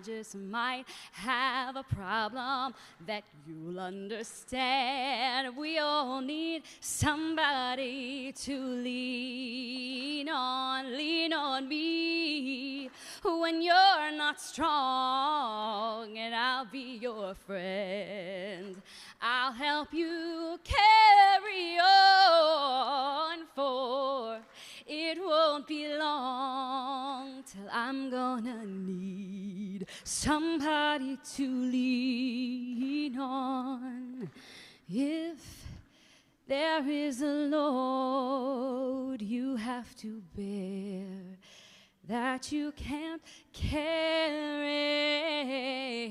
I just might have a problem that you'll understand. We all need somebody to lean on me when you're not strong, and I'll be your friend. I'll help you carry on, for it won't be long till I'm gonna need somebody to lean on. If there is a load you have to bear that you can't carry,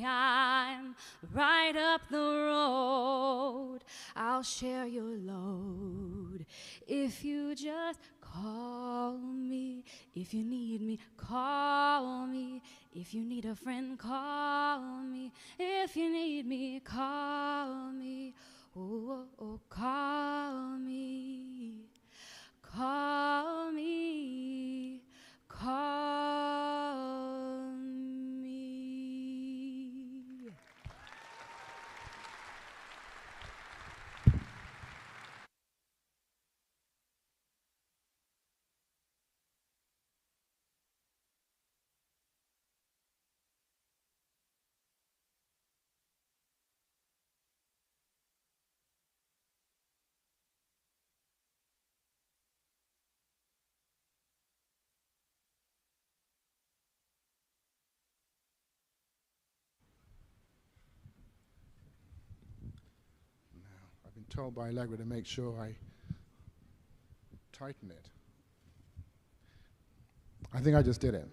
I'm right up the road. I'll share your load if you just call me. If you need me, call me. If you need a friend, call me. If you need me, call me. Oh, oh, oh, call me. Call me. Call me. I've been told by Allegra to make sure I tighten it. I think I just did it.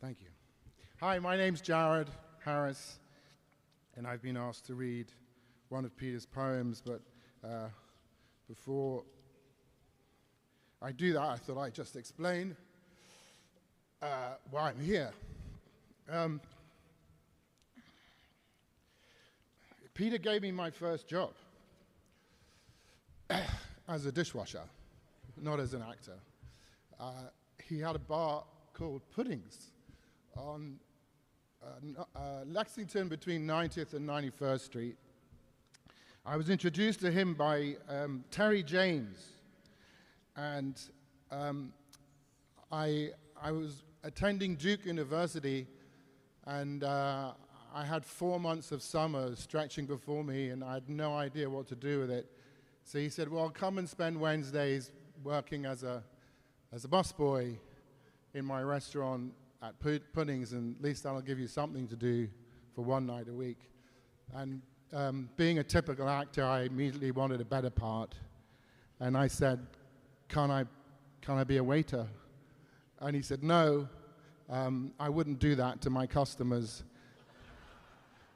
Thank you. Hi, my name's Jared Harris, and I've been asked to read one of Peter's poems, but before I do that, I thought I'd just explain why I'm here. Peter gave me my first job as a dishwasher, not as an actor. He had a bar called Puddings on Lexington between 90th and 91st Street. I was introduced to him by Terry James, and I was attending Duke University, and I had 4 months of summer stretching before me, and I had no idea what to do with it. So he said, well, come and spend Wednesdays working as a busboy in my restaurant at Puddings, and at least that'll give you something to do for one night a week. And being a typical actor, I immediately wanted a better part. And I said, can I be a waiter? And he said, no, I wouldn't do that to my customers.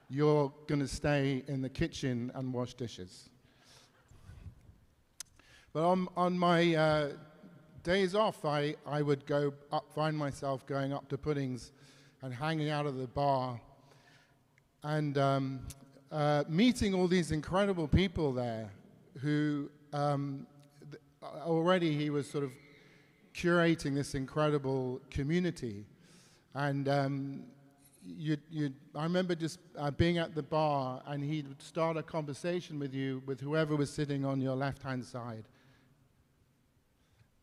You're going to stay in the kitchen and wash dishes. But on my days off, I would find myself going up to Puddings and hanging out at the bar and meeting all these incredible people there who already he was sort of curating this incredible community. And I remember just being at the bar, and he would start a conversation with you, with whoever was sitting on your left-hand side.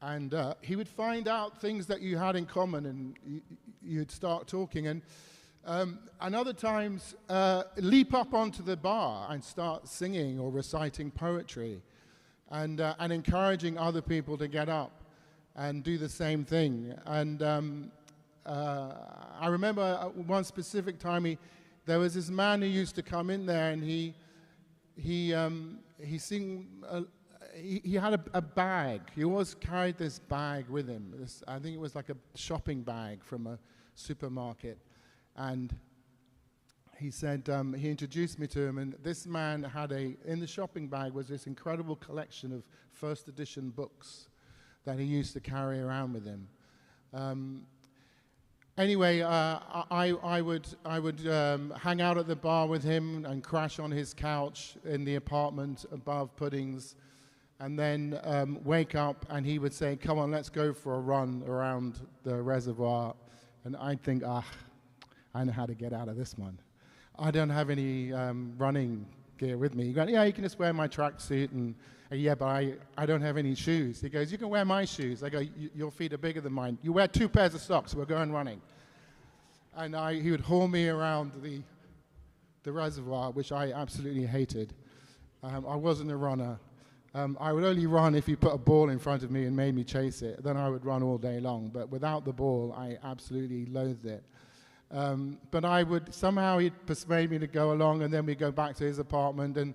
And he would find out things that you had in common, and you'd start talking. And other times, leap up onto the bar and start singing or reciting poetry, and encouraging other people to get up and do the same thing. And I remember one specific time, there was this man who used to come in there, and he had a bag. He always carried this bag with him. I think it was like a shopping bag from a supermarket. And he said, he introduced me to him, and this man had in the shopping bag was this incredible collection of first edition books that he used to carry around with him. Anyway, I would hang out at the bar with him and crash on his couch in the apartment above Puddings, and then wake up, and he would say, come on, let's go for a run around the reservoir. and I'd think, I know how to get out of this one. I don't have any running gear with me. He goes, yeah, you can just wear my tracksuit, and yeah, but I don't have any shoes. He goes, you can wear my shoes. I go, your feet are bigger than mine. You wear 2 pairs of socks, we're going running. And he would haul me around the reservoir, which I absolutely hated. I wasn't a runner. I would only run if you put a ball in front of me and made me chase it. Then I would run all day long. But without the ball, I absolutely loathed it. But somehow he'd persuade me to go along, and then we'd go back to his apartment, and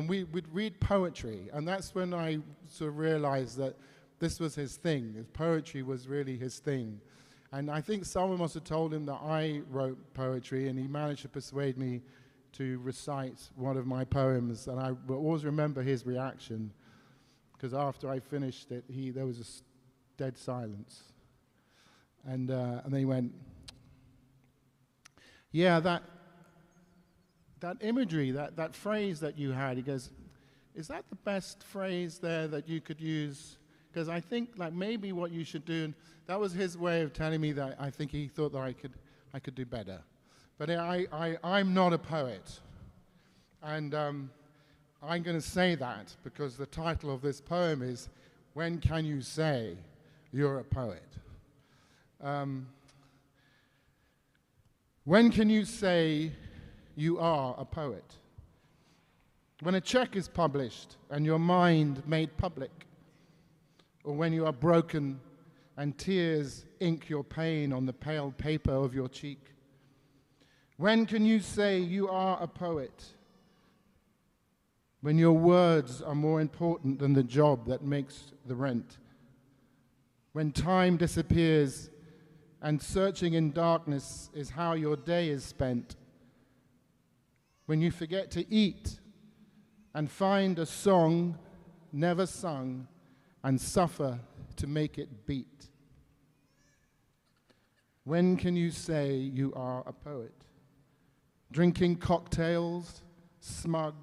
we'd read poetry. And that's when I sort of realized that this was his thing. His poetry was really his thing. And I think someone must have told him that I wrote poetry, and he managed to persuade me to recite one of my poems. And I will always remember his reaction, because after I finished it, there was a dead silence. And then he went, yeah, that imagery, that phrase that you had, he goes, is that the best phrase there that you could use? Because I think like maybe what you should do, and that was his way of telling me that I think he thought that I could do better. But I'm not a poet. And I'm going to say that because the title of this poem is, When Can You Say You're a Poet? When can you say you are a poet? When a check is published and your mind made public, or when you are broken and tears ink your pain on the pale paper of your cheek? When can you say you are a poet? When your words are more important than the job that makes the rent? When time disappears and searching in darkness is how your day is spent? When you forget to eat and find a song never sung and suffer to make it beat? When can you say you are a poet? Drinking cocktails, smug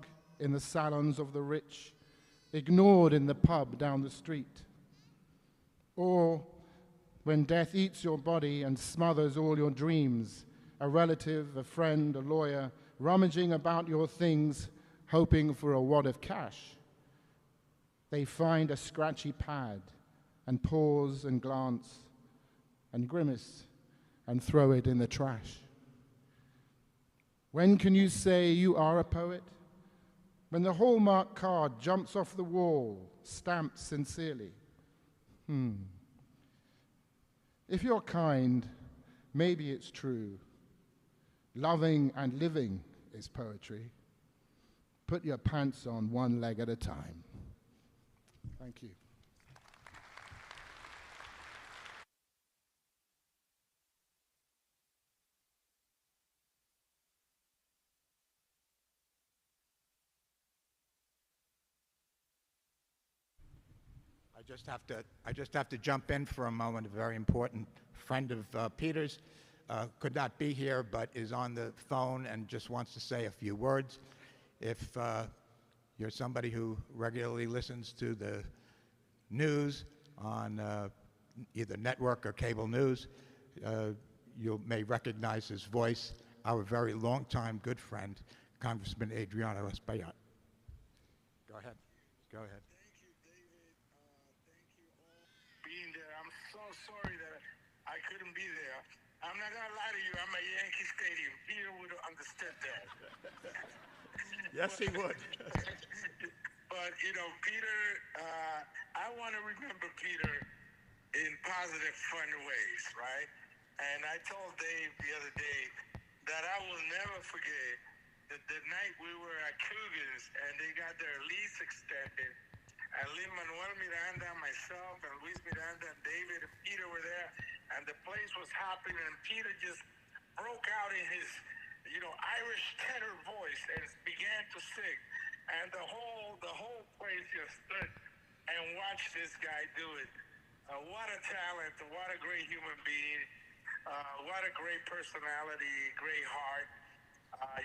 in the salons of the rich, ignored in the pub down the street? Or when death eats your body and smothers all your dreams, a relative, a friend, a lawyer, rummaging about your things, hoping for a wad of cash? They find a scratchy pad and pause and glance and grimace and throw it in the trash. When can you say you are a poet? When the Hallmark card jumps off the wall, stamped sincerely. If you're kind, maybe it's true. Loving and living is poetry. Put your pants on one leg at a time. Thank you. I just have to jump in for a moment. A very important friend of Peter's could not be here, but is on the phone and just wants to say a few words. If you're somebody who regularly listens to the news on either network or cable news, you may recognize his voice. Our very long-time good friend, Congressman Adriano Espaillat. Go ahead. Go ahead. Sorry that I couldn't be there. I'm not gonna lie to you, I'm at Yankee Stadium. Peter would have understood that. Yes, he would. But, you know, Peter, I want to remember Peter in positive, fun ways, right? And I told Dave the other day that I will never forget the night we were at Coogan's and they got their lease extended. And Lin-Manuel Miranda, myself, and Luis Miranda, and David, and Peter were there, and the place was hopping, and Peter just broke out in his, you know, Irish tenor voice and began to sing. And the whole place just stood and watched this guy do it. What a talent, what a great human being, what a great personality, great heart.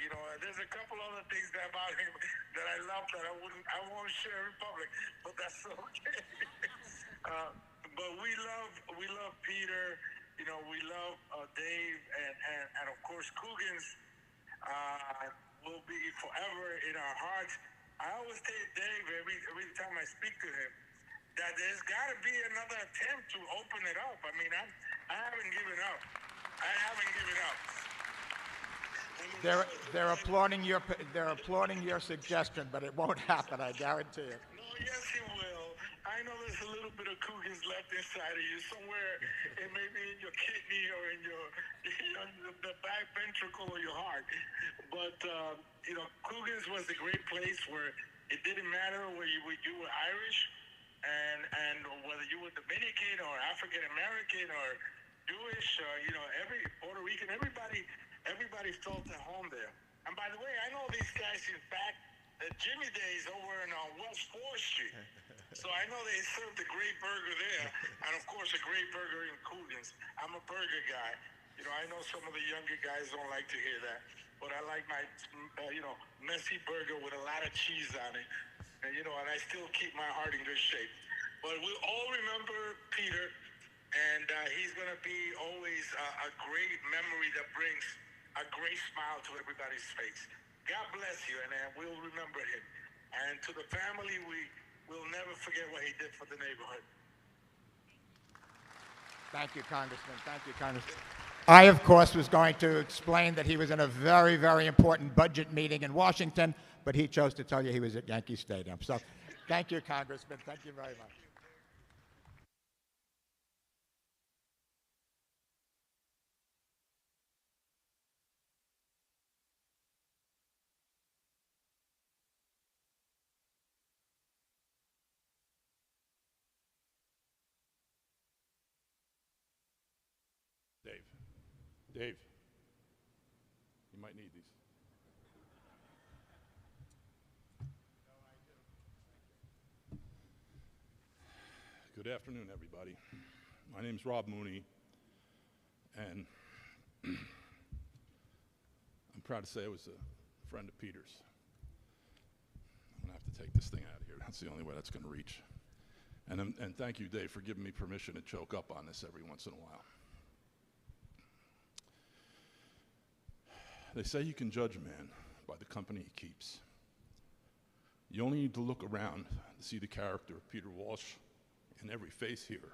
You know, there's a couple other things about him that I love that I won't share in public, but that's okay. But we love Peter. we love Dave and of course Coogan's will be forever in our hearts. I always tell Dave every time I speak to him that there's got to be another attempt to open it up. I mean, I haven't given up. I haven't given up. They're applauding your suggestion, but it won't happen. I guarantee it. No, yes, it will. I know there's a little bit of Coogan's left inside of you somewhere. It may be in your kidney or in the back ventricle of your heart. But Coogan's was a great place where it didn't matter whether you were Irish and whether you were Dominican or African American or Jewish or every Puerto Rican, everybody felt at home there. And by the way, I know these guys, in fact, Jimmy Day's over on West 4th Street. So I know they served a great burger there, and of course a great burger in Coogan's. I'm a burger guy. I know some of the younger guys don't like to hear that, but I like my, messy burger with a lot of cheese on it, and I still keep my heart in good shape. But we'll all remember Peter, and he's gonna be always a great memory that brings a great smile to everybody's face. God bless you, and we'll remember him. And to the family, we'll never forget what he did for the neighborhood. Thank you, Congressman. Thank you, Congressman. I, of course, was going to explain that he was in a very, very important budget meeting in Washington, but he chose to tell you he was at Yankee Stadium. So thank you, Congressman. Thank you very much. Dave, you might need these. Good afternoon, everybody. My name's Rob Mooney, and I'm proud to say I was a friend of Peter's. I'm going to have to take this thing out of here. That's the only way that's going to reach. And thank you, Dave, for giving me permission to choke up on this every once in a while. They say you can judge a man by the company he keeps. You only need to look around to see the character of Peter Walsh in every face here.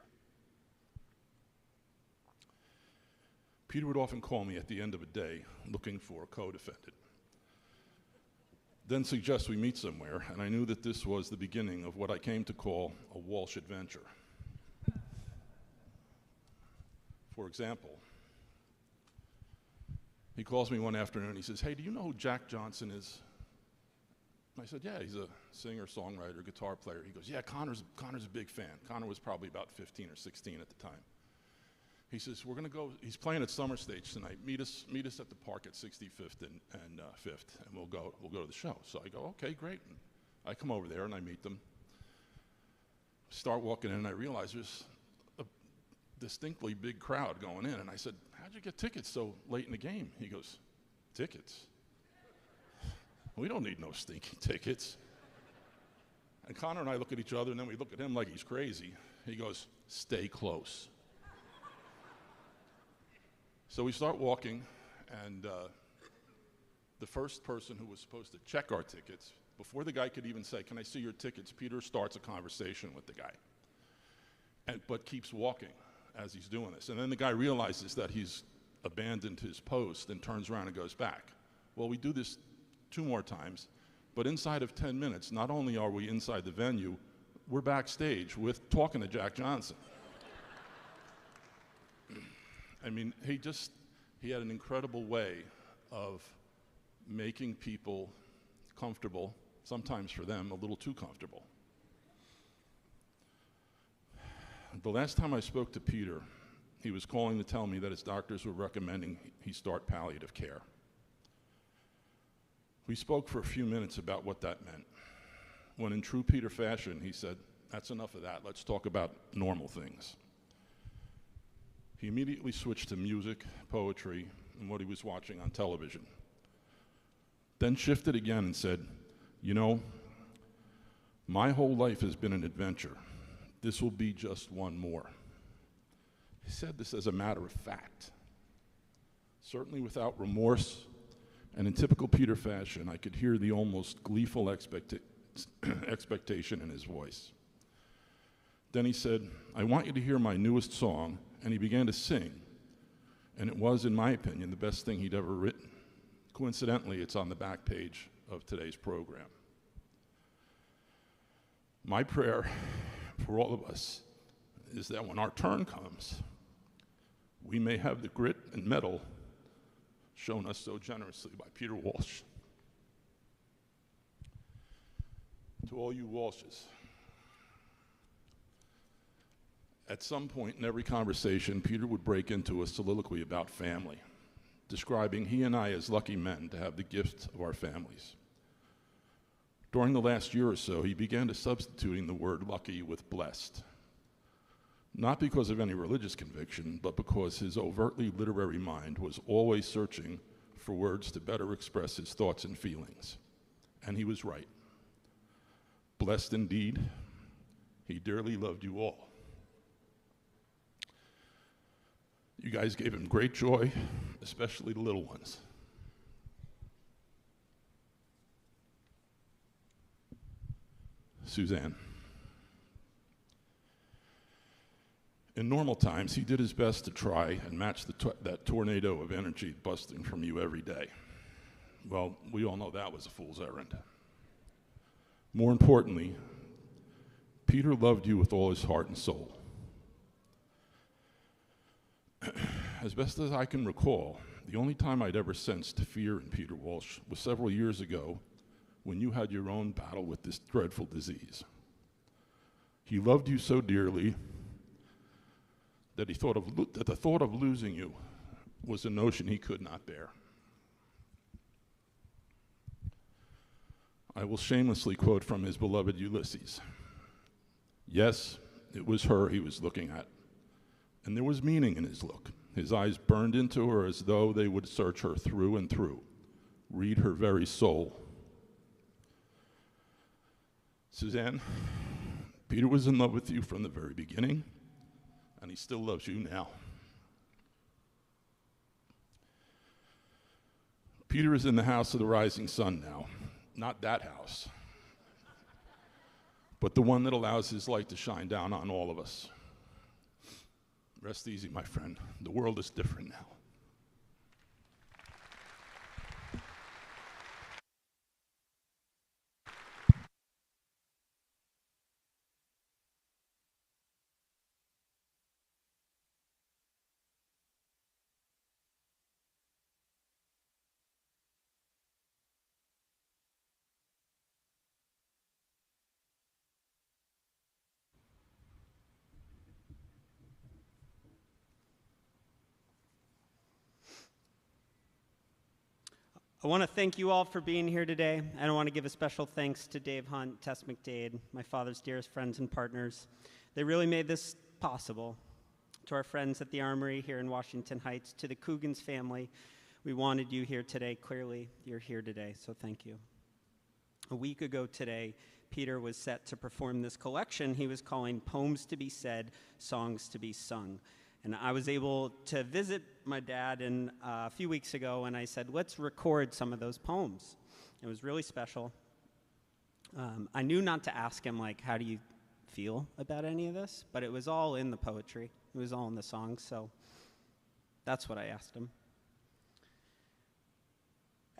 Peter would often call me at the end of a day looking for a co-defendant, then suggest we meet somewhere, and I knew that this was the beginning of what I came to call a Walsh adventure. For example, he calls me one afternoon, he says, "Hey, do you know who Jack Johnson is?" I said, "Yeah, he's a singer, songwriter, guitar player." He goes, "Yeah, Connor's a big fan." Connor was probably about 15 or 16 at the time. He says, "We're gonna go," he's playing at Summer Stage tonight, meet us at the park at 65th and 5th, and we'll go to the show. So I go, "Okay, great." And I come over there and I meet them. Start walking in and I realize there's a distinctly big crowd going in, and I said, "How'd you get tickets so late in the game?" He goes, "Tickets? We don't need no stinking tickets." And Connor and I look at each other, and then we look at him like he's crazy. He goes, "Stay close." So we start walking, and the first person who was supposed to check our tickets, before the guy could even say, "Can I see your tickets?" Peter starts a conversation with the guy, but keeps walking as he's doing this. And then the guy realizes that he's abandoned his post and turns around and goes back. Well, we do this 2 more times, but inside of 10 minutes, not only are we inside the venue, we're backstage with talking to Jack Johnson. I mean, he had an incredible way of making people comfortable, sometimes for them a little too comfortable. The last time I spoke to Peter, he was calling to tell me that his doctors were recommending he start palliative care. We spoke for a few minutes about what that meant, when in true Peter fashion, he said, "That's enough of that, let's talk about normal things." He immediately switched to music, poetry, and what he was watching on television. Then shifted again and said, "You know, my whole life has been an adventure. This will be just one more." He said this as a matter of fact, certainly without remorse, and in typical Peter fashion, I could hear the almost gleeful expectation in his voice. Then he said, "I want you to hear my newest song," and he began to sing, and it was, in my opinion, the best thing he'd ever written. Coincidentally, it's on the back page of today's program. My prayer for all of us is that when our turn comes, we may have the grit and mettle shown us so generously by Peter Walsh. To all you Walshes, at some point in every conversation, Peter would break into a soliloquy about family, describing he and I as lucky men to have the gift of our families. During the last year or so, he began to substituting the word lucky with blessed, not because of any religious conviction, but because his overtly literary mind was always searching for words to better express his thoughts and feelings. And he was right. Blessed indeed, he dearly loved you all. You guys gave him great joy, especially the little ones. Suzanne. In normal times, he did his best to try and match that tornado of energy busting from you every day. Well, we all know that was a fool's errand. More importantly, Peter loved you with all his heart and soul. As best as I can recall, the only time I'd ever sensed fear in Peter Walsh was several years ago when you had your own battle with this dreadful disease. He loved you so dearly that that the thought of losing you was a notion he could not bear. I will shamelessly quote from his beloved Ulysses. Yes, it was her he was looking at, and there was meaning in his look. His eyes burned into her as though they would search her through and through, read her very soul. Suzanne, Peter was in love with you from the very beginning, and he still loves you now. Peter is in the house of the rising sun now. Not that house, but the one that allows his light to shine down on all of us. Rest easy, my friend. The world is different now. I want to thank you all for being here today. And I want to give a special thanks to Dave Hunt, Tess McDade, my father's dearest friends and partners. They really made this possible. To our friends at the Armory here in Washington Heights, to the Coogan's family, we wanted you here today. Clearly, you're here today, so thank you. A week ago today, Peter was set to perform this collection he was calling Poems to be Said, Songs to be Sung. And I was able to visit my dad a few weeks ago, and I said, let's record some of those poems. It was really special. I knew not to ask him, like, how do you feel about any of this? But it was all in the poetry. It was all in the songs, so that's what I asked him.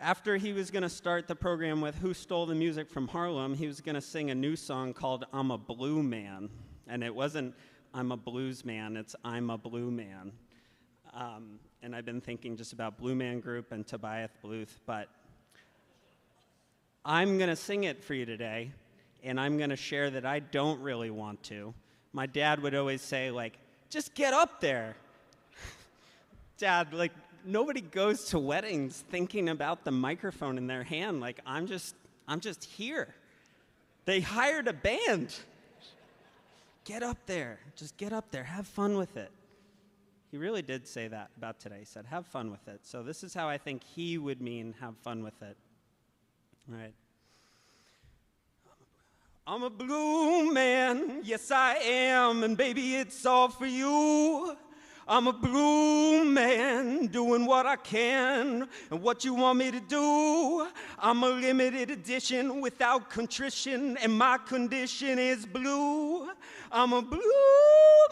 After he was going to start the program with Who Stole the Music from Harlem, he was going to sing a new song called I'm a Blue Man. And it wasn't I'm a blues man, it's I'm a blue man. And I've been thinking just about Blue Man Group and Tobias Bluth, but I'm going to sing it for you today, and I'm going to share that I don't really want to. My dad would always say, like, just get up there. Dad, like, nobody goes to weddings thinking about the microphone in their hand. Like, I'm just here. They hired a band. Get up there. Just get up there. Have fun with it. He really did say that about today. He said, have fun with it. So this is how I think he would mean have fun with it. All right. I'm a blue man, yes I am, and baby it's all for you. I'm a blue man doing what I can and what you want me to do. I'm a limited edition without contrition and my condition is blue. I'm a blue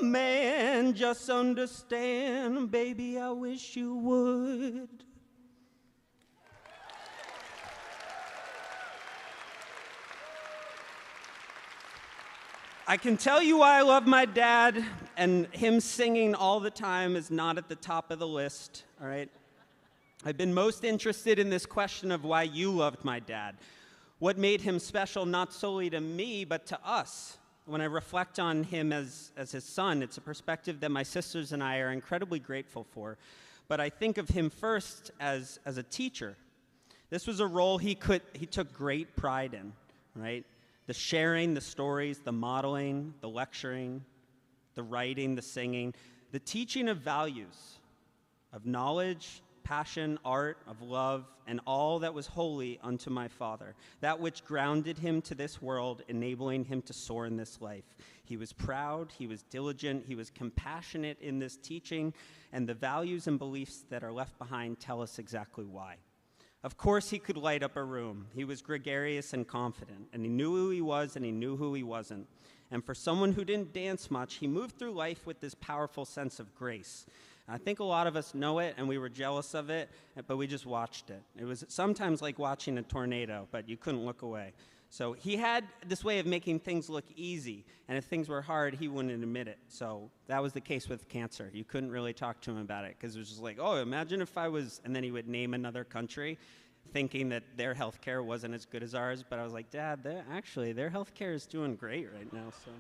man, just understand, baby, I wish you would. I can tell you why I love my dad, and him singing all the time is not at the top of the list, all right? I've been most interested in this question of why you loved my dad. What made him special not solely to me, but to us? When I reflect on him as his son, it's a perspective that my sisters and I are incredibly grateful for. But I think of him first as a teacher. This was a role he took great pride in, right? The sharing, the stories, the modeling, the lecturing, the writing, the singing, the teaching of values, of knowledge, passion, art, of love, and all that was holy unto my Father, that which grounded him to this world, enabling him to soar in this life. He was proud, he was diligent, he was compassionate in this teaching, and the values and beliefs that are left behind tell us exactly why. Of course, he could light up a room. He was gregarious and confident, and he knew who he was and he knew who he wasn't. And for someone who didn't dance much, he moved through life with this powerful sense of grace. And I think a lot of us know it, and we were jealous of it, but we just watched it. It was sometimes like watching a tornado, but you couldn't look away. So he had this way of making things look easy, and if things were hard, he wouldn't admit it. So that was the case with cancer. You couldn't really talk to him about it, because it was just like, oh, imagine if I was, and then he would name another country, thinking that their health care wasn't as good as ours. But I was like, Dad, their health care is doing great right now. So,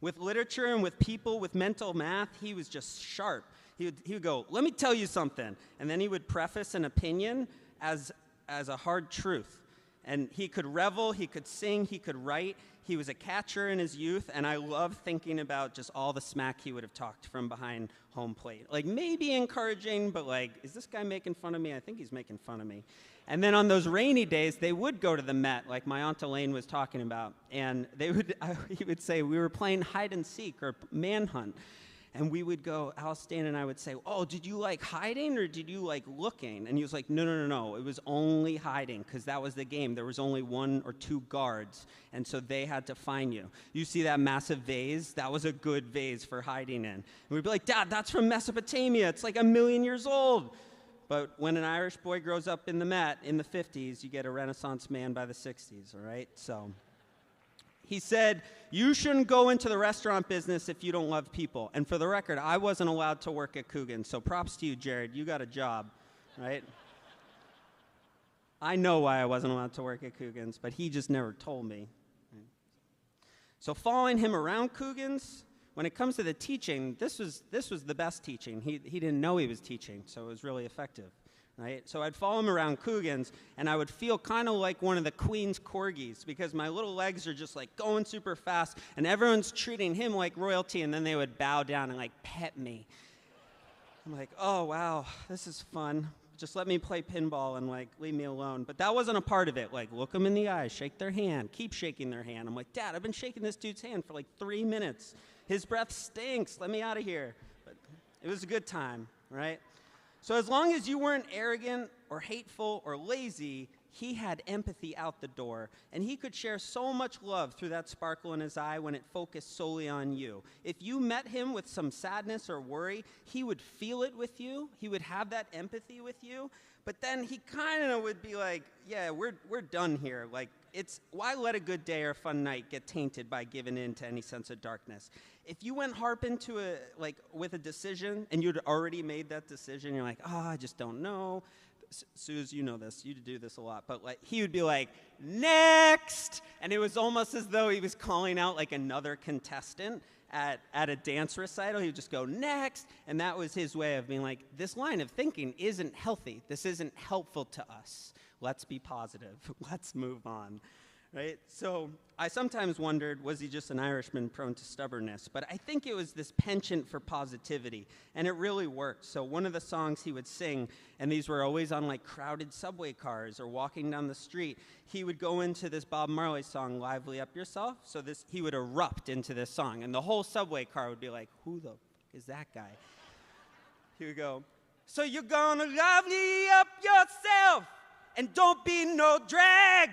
with literature and with people, with mental math, he was just sharp. He would go, let me tell you something. And then he would preface an opinion as a hard truth. And he could revel, he could sing, he could write. He was a catcher in his youth, and I love thinking about just all the smack he would have talked from behind home plate. Like, maybe encouraging, but like, is this guy making fun of me? I think he's making fun of me. And then on those rainy days, they would go to the Met, like my Aunt Elaine was talking about, and he would say, we were playing hide and seek or manhunt. And we would go, Alstan and I would say, oh, did you like hiding or did you like looking? And he was like, no. It was only hiding because that was the game. There was only 1 or 2 guards, and so they had to find you. You see that massive vase? That was a good vase for hiding in. And we'd be like, Dad, that's from Mesopotamia. It's like 1,000,000 years old. But when an Irish boy grows up in the Met in the 50s, you get a Renaissance man by the 60s, all right? So he said, you shouldn't go into the restaurant business if you don't love people. And for the record, I wasn't allowed to work at Coogan, so props to you, Jared. You got a job, right? I know why I wasn't allowed to work at Coogan's, but he just never told me. Right? So following him around Coogan's, when it comes to the teaching, this was the best teaching. He didn't know he was teaching, so it was really effective. Right? So I'd follow him around Coogan's, and I would feel kind of like one of the Queen's corgis because my little legs are just like going super fast, and everyone's treating him like royalty, and then they would bow down and like pet me. I'm like, oh, wow, this is fun. Just let me play pinball and like leave me alone. But that wasn't a part of it. Like, look them in the eyes, shake their hand, keep shaking their hand. I'm like, Dad, I've been shaking this dude's hand for like 3 minutes. His breath stinks. Let me out of here. But it was a good time, right? So as long as you weren't arrogant or hateful or lazy, he had empathy out the door, and he could share so much love through that sparkle in his eye when it focused solely on you. If you met him with some sadness or worry, he would feel it with you. He would have that empathy with you, but then he kind of would be like, yeah, we're done here. Like, why let a good day or a fun night get tainted by giving in to any sense of darkness? If you went harp into with a decision and you'd already made that decision, you're like, I just don't know. Suze, you know this. You do this a lot. But like, he would be like, next! And it was almost as though he was calling out like another contestant at a dance recital. He would just go, next! And that was his way of being like, this line of thinking isn't healthy. This isn't helpful to us. Let's be positive. Let's move on. right? So I sometimes wondered, was he just an Irishman prone to stubbornness? But I think it was this penchant for positivity, and it really worked. So one of the songs he would sing, and these were always on like crowded subway cars or walking down the street, he would go into this Bob Marley song, Lively Up Yourself. So he would erupt into this song, and the whole subway car would be like, who the f- is that guy? He would go, so you're gonna lively up yourself, and don't be no drag.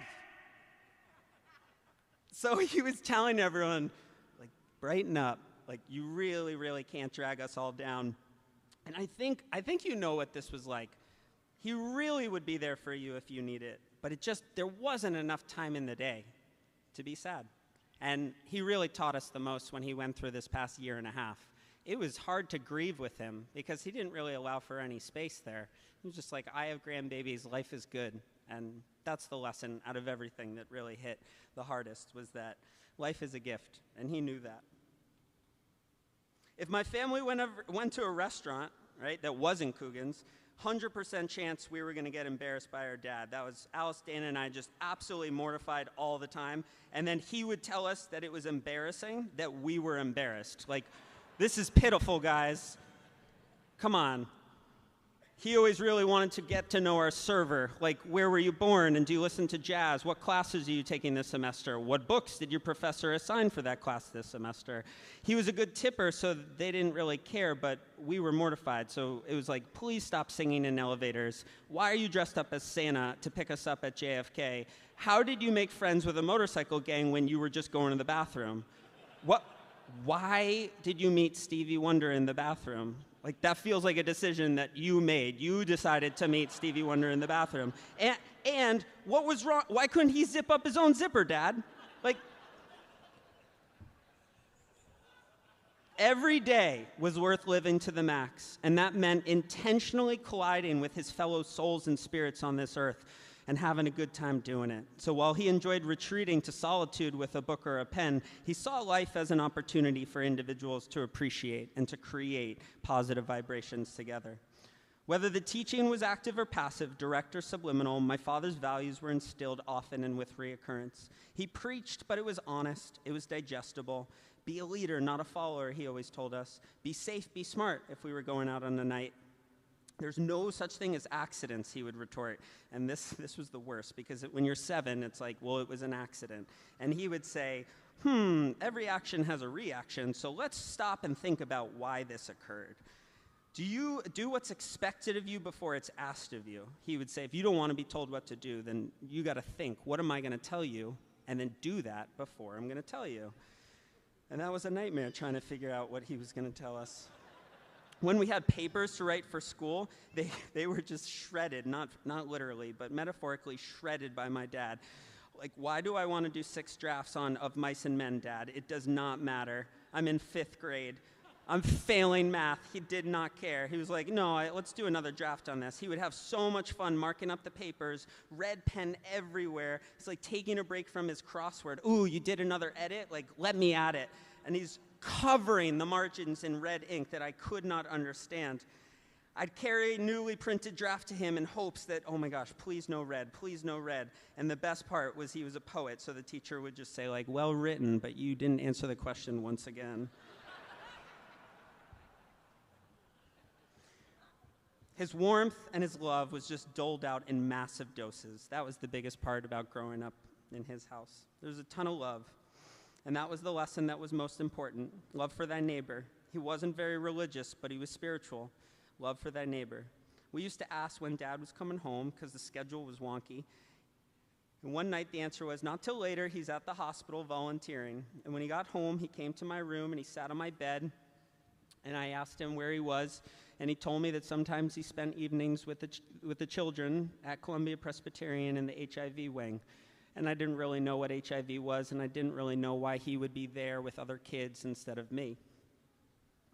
So he was telling everyone, like, brighten up. Like, you really, really can't drag us all down. And I think you know what this was like. He really would be there for you if you need it. But there wasn't enough time in the day to be sad. And he really taught us the most when he went through this past year and a half. It was hard to grieve with him because he didn't really allow for any space there. He was just like, I have grandbabies, life is good. And that's the lesson out of everything that really hit the hardest, was that life is a gift, and he knew that. If my family went to a restaurant, right, that wasn't Coogan's, 100% chance we were going to get embarrassed by our dad. That was Alice, Dana, and I just absolutely mortified all the time. And then he would tell us that it was embarrassing that we were embarrassed. Like, this is pitiful, guys. Come on. He always really wanted to get to know our server, like, where were you born, and do you listen to jazz? What classes are you taking this semester? What books did your professor assign for that class this semester? He was a good tipper, so they didn't really care, but we were mortified. So it was like, please stop singing in elevators. Why are you dressed up as Santa to pick us up at JFK? How did you make friends with a motorcycle gang when you were just going to the bathroom? Why did you meet Stevie Wonder in the bathroom? Like, that feels like a decision that you made. You decided to meet Stevie Wonder in the bathroom. And what was wrong? Why couldn't he zip up his own zipper, Dad? Like, every day was worth living to the max, and that meant intentionally colliding with his fellow souls and spirits on this earth and having a good time doing it. So while he enjoyed retreating to solitude with a book or a pen, he saw life as an opportunity for individuals to appreciate and to create positive vibrations together. Whether the teaching was active or passive, direct or subliminal, my father's values were instilled often and with reoccurrence. He preached, but it was honest, it was digestible. Be a leader, not a follower, he always told us. Be safe, be smart if we were going out on a night. There's no such thing as accidents, he would retort. And this was the worst, because when you're 7, it's like, well, it was an accident. And he would say, every action has a reaction, so let's stop and think about why this occurred. Do you do what's expected of you before it's asked of you? He would say, if you don't want to be told what to do, then you got to think, what am I going to tell you? And then do that before I'm going to tell you. And that was a nightmare, trying to figure out what he was going to tell us. When we had papers to write for school, they were just shredded, not literally, but metaphorically shredded by my dad. Like, why do I want to do 6 drafts on Of Mice and Men, Dad? It does not matter. I'm in 5th grade. I'm failing math. He did not care. He was like, no, let's do another draft on this. He would have so much fun marking up the papers, red pen everywhere. It's like taking a break from his crossword. Ooh, you did another edit? Like, let me at it. And he's covering the margins in red ink that I could not understand. I'd carry a newly printed draft to him in hopes that, oh my gosh, please no red, please no red. And the best part was he was a poet, so the teacher would just say, like, well written, but you didn't answer the question once again. His warmth and his love was just doled out in massive doses. That was the biggest part about growing up in his house. There was a ton of love. And that was the lesson that was most important. Love for thy neighbor. He wasn't very religious, but he was spiritual. Love for thy neighbor. We used to ask when Dad was coming home because the schedule was wonky. And one night the answer was, not till later, he's at the hospital volunteering. And when he got home, he came to my room and he sat on my bed. And I asked him where he was. And he told me that sometimes he spent evenings with the children at Columbia Presbyterian in the HIV wing. And I didn't really know what HIV was, and I didn't really know why he would be there with other kids instead of me.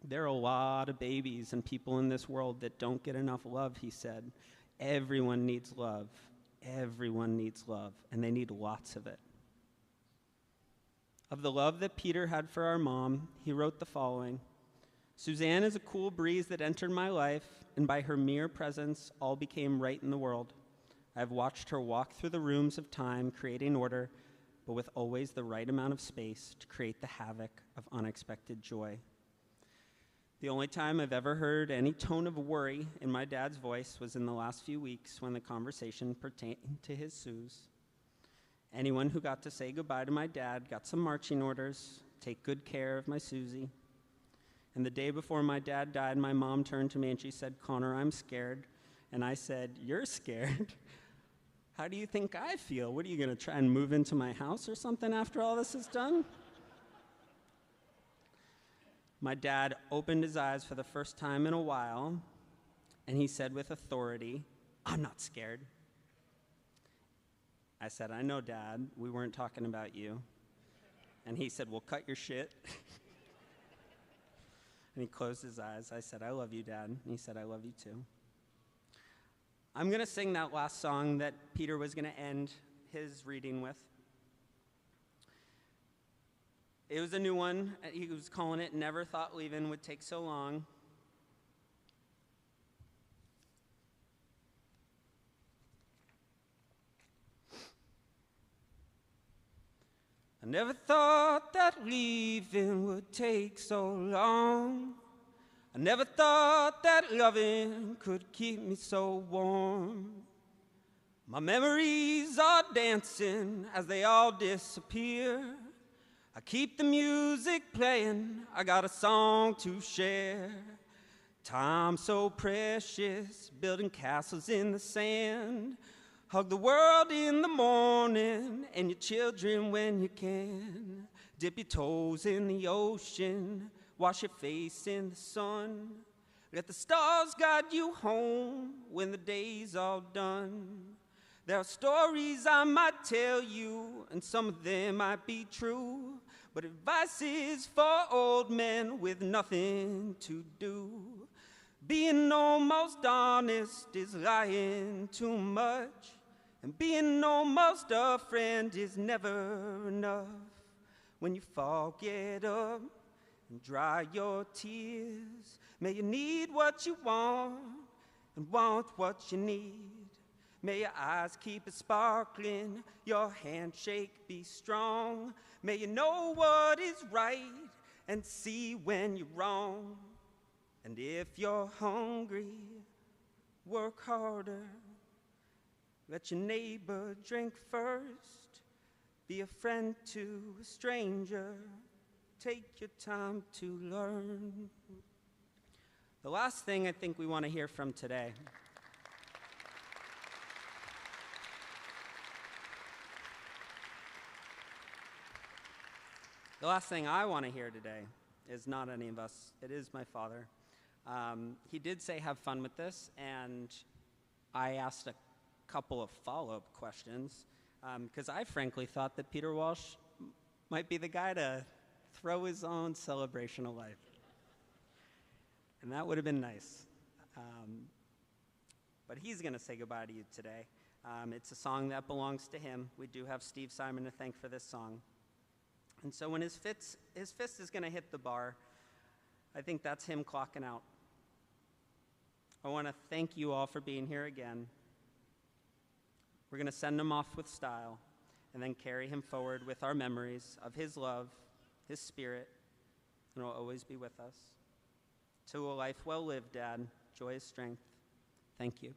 There are a lot of babies and people in this world that don't get enough love, he said. Everyone needs love. Everyone needs love, and they need lots of it. Of the love that Peter had for our mom, he wrote the following: Suzanne is a cool breeze that entered my life, and by her mere presence, all became right in the world. I've watched her walk through the rooms of time, creating order, but with always the right amount of space to create the havoc of unexpected joy. The only time I've ever heard any tone of worry in my dad's voice was in the last few weeks when the conversation pertained to his Suze. Anyone who got to say goodbye to my dad got some marching orders, take good care of my Susie. And the day before my dad died, my mom turned to me and she said, "Connor, I'm scared." And I said, "You're scared? How do you think I feel? What, are you going to try and move into my house or something after all this is done?" My dad opened his eyes for the first time in a while, and he said with authority, "I'm not scared." I said, "I know, Dad. We weren't talking about you." And he said, "Well, cut your shit." And he closed his eyes. I said, "I love you, Dad." And he said, "I love you too." I'm going to sing that last song that Peter was going to end his reading with. It was a new one. He was calling it "Never Thought Leaving Would Take So Long." I never thought that leaving would take so long. I never thought that loving could keep me so warm. My memories are dancing as they all disappear. I keep the music playing, I got a song to share. Time so precious, building castles in the sand. Hug the world in the morning and your children when you can. Dip your toes in the ocean, wash your face in the sun. Let the stars guide you home when the day's all done. There are stories I might tell you, and some of them might be true, but advice is for old men with nothing to do. Being almost honest is lying too much, and being almost a friend is never enough. When you fall, get up and dry your tears. May you need what you want and want what you need. May your eyes keep it sparkling, your handshake be strong. May you know what is right and see when you're wrong. And if you're hungry, work harder. Let your neighbor drink first. Be a friend to a stranger. Take your time to learn. The last thing I think we want to hear from today The last thing I want to hear today is not any of us. It is my father. He did say have fun with this, and I asked a couple of follow-up questions because I frankly thought that Peter Walsh might be the guy to throw his own celebration of life. And that would have been nice. But he's going to say goodbye to you today. It's a song that belongs to him. We do have Steve Simon to thank for this song. And so when his fist is going to hit the bar, I think that's him clocking out. I want to thank you all for being here again. We're going to send him off with style and then carry him forward with our memories of his love, his spirit, and will always be with us. To a life well lived, Dad, joyous strength. Thank you.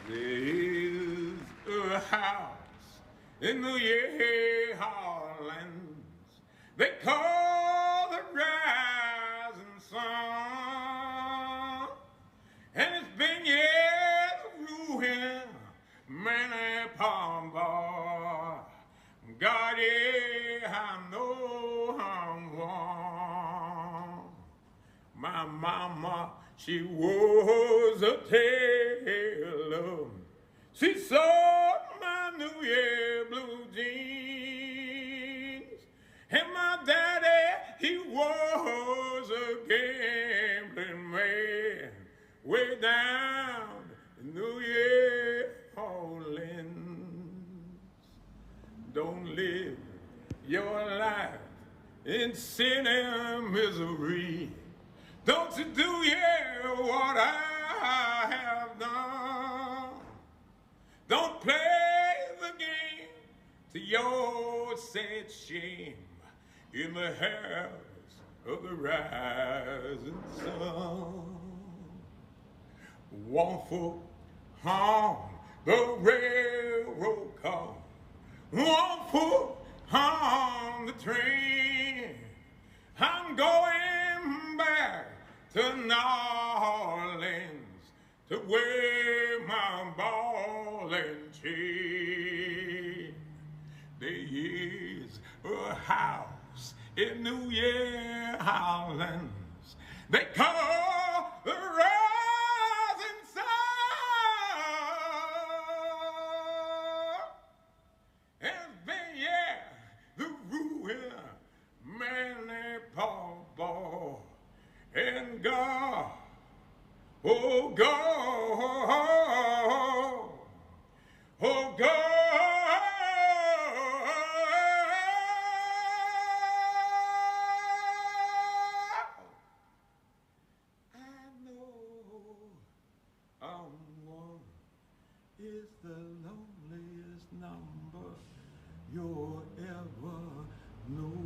There is a house in the Yea Highlands they call the rising sun, and it's been yet ruin many palm bar. God, yeah, I know I'm one. My mama, she was a tailor. She sewed my New Year blue jeans. And my daddy, he was a gambling man way down in New Orleans. Don't live your life in sin and misery. Don't you do, yeah, what I have done. Don't play the game to your sad shame in the house of the rising sun. One foot on the railroad car, one foot on the train. I'm going back to New Orleans to wear my ball and chain. There is a house in New Orleans they call the Rising Sun. And then, yeah, the ruin, Manly Paul, and God, oh God, oh God. Is the loneliest number you'll ever know.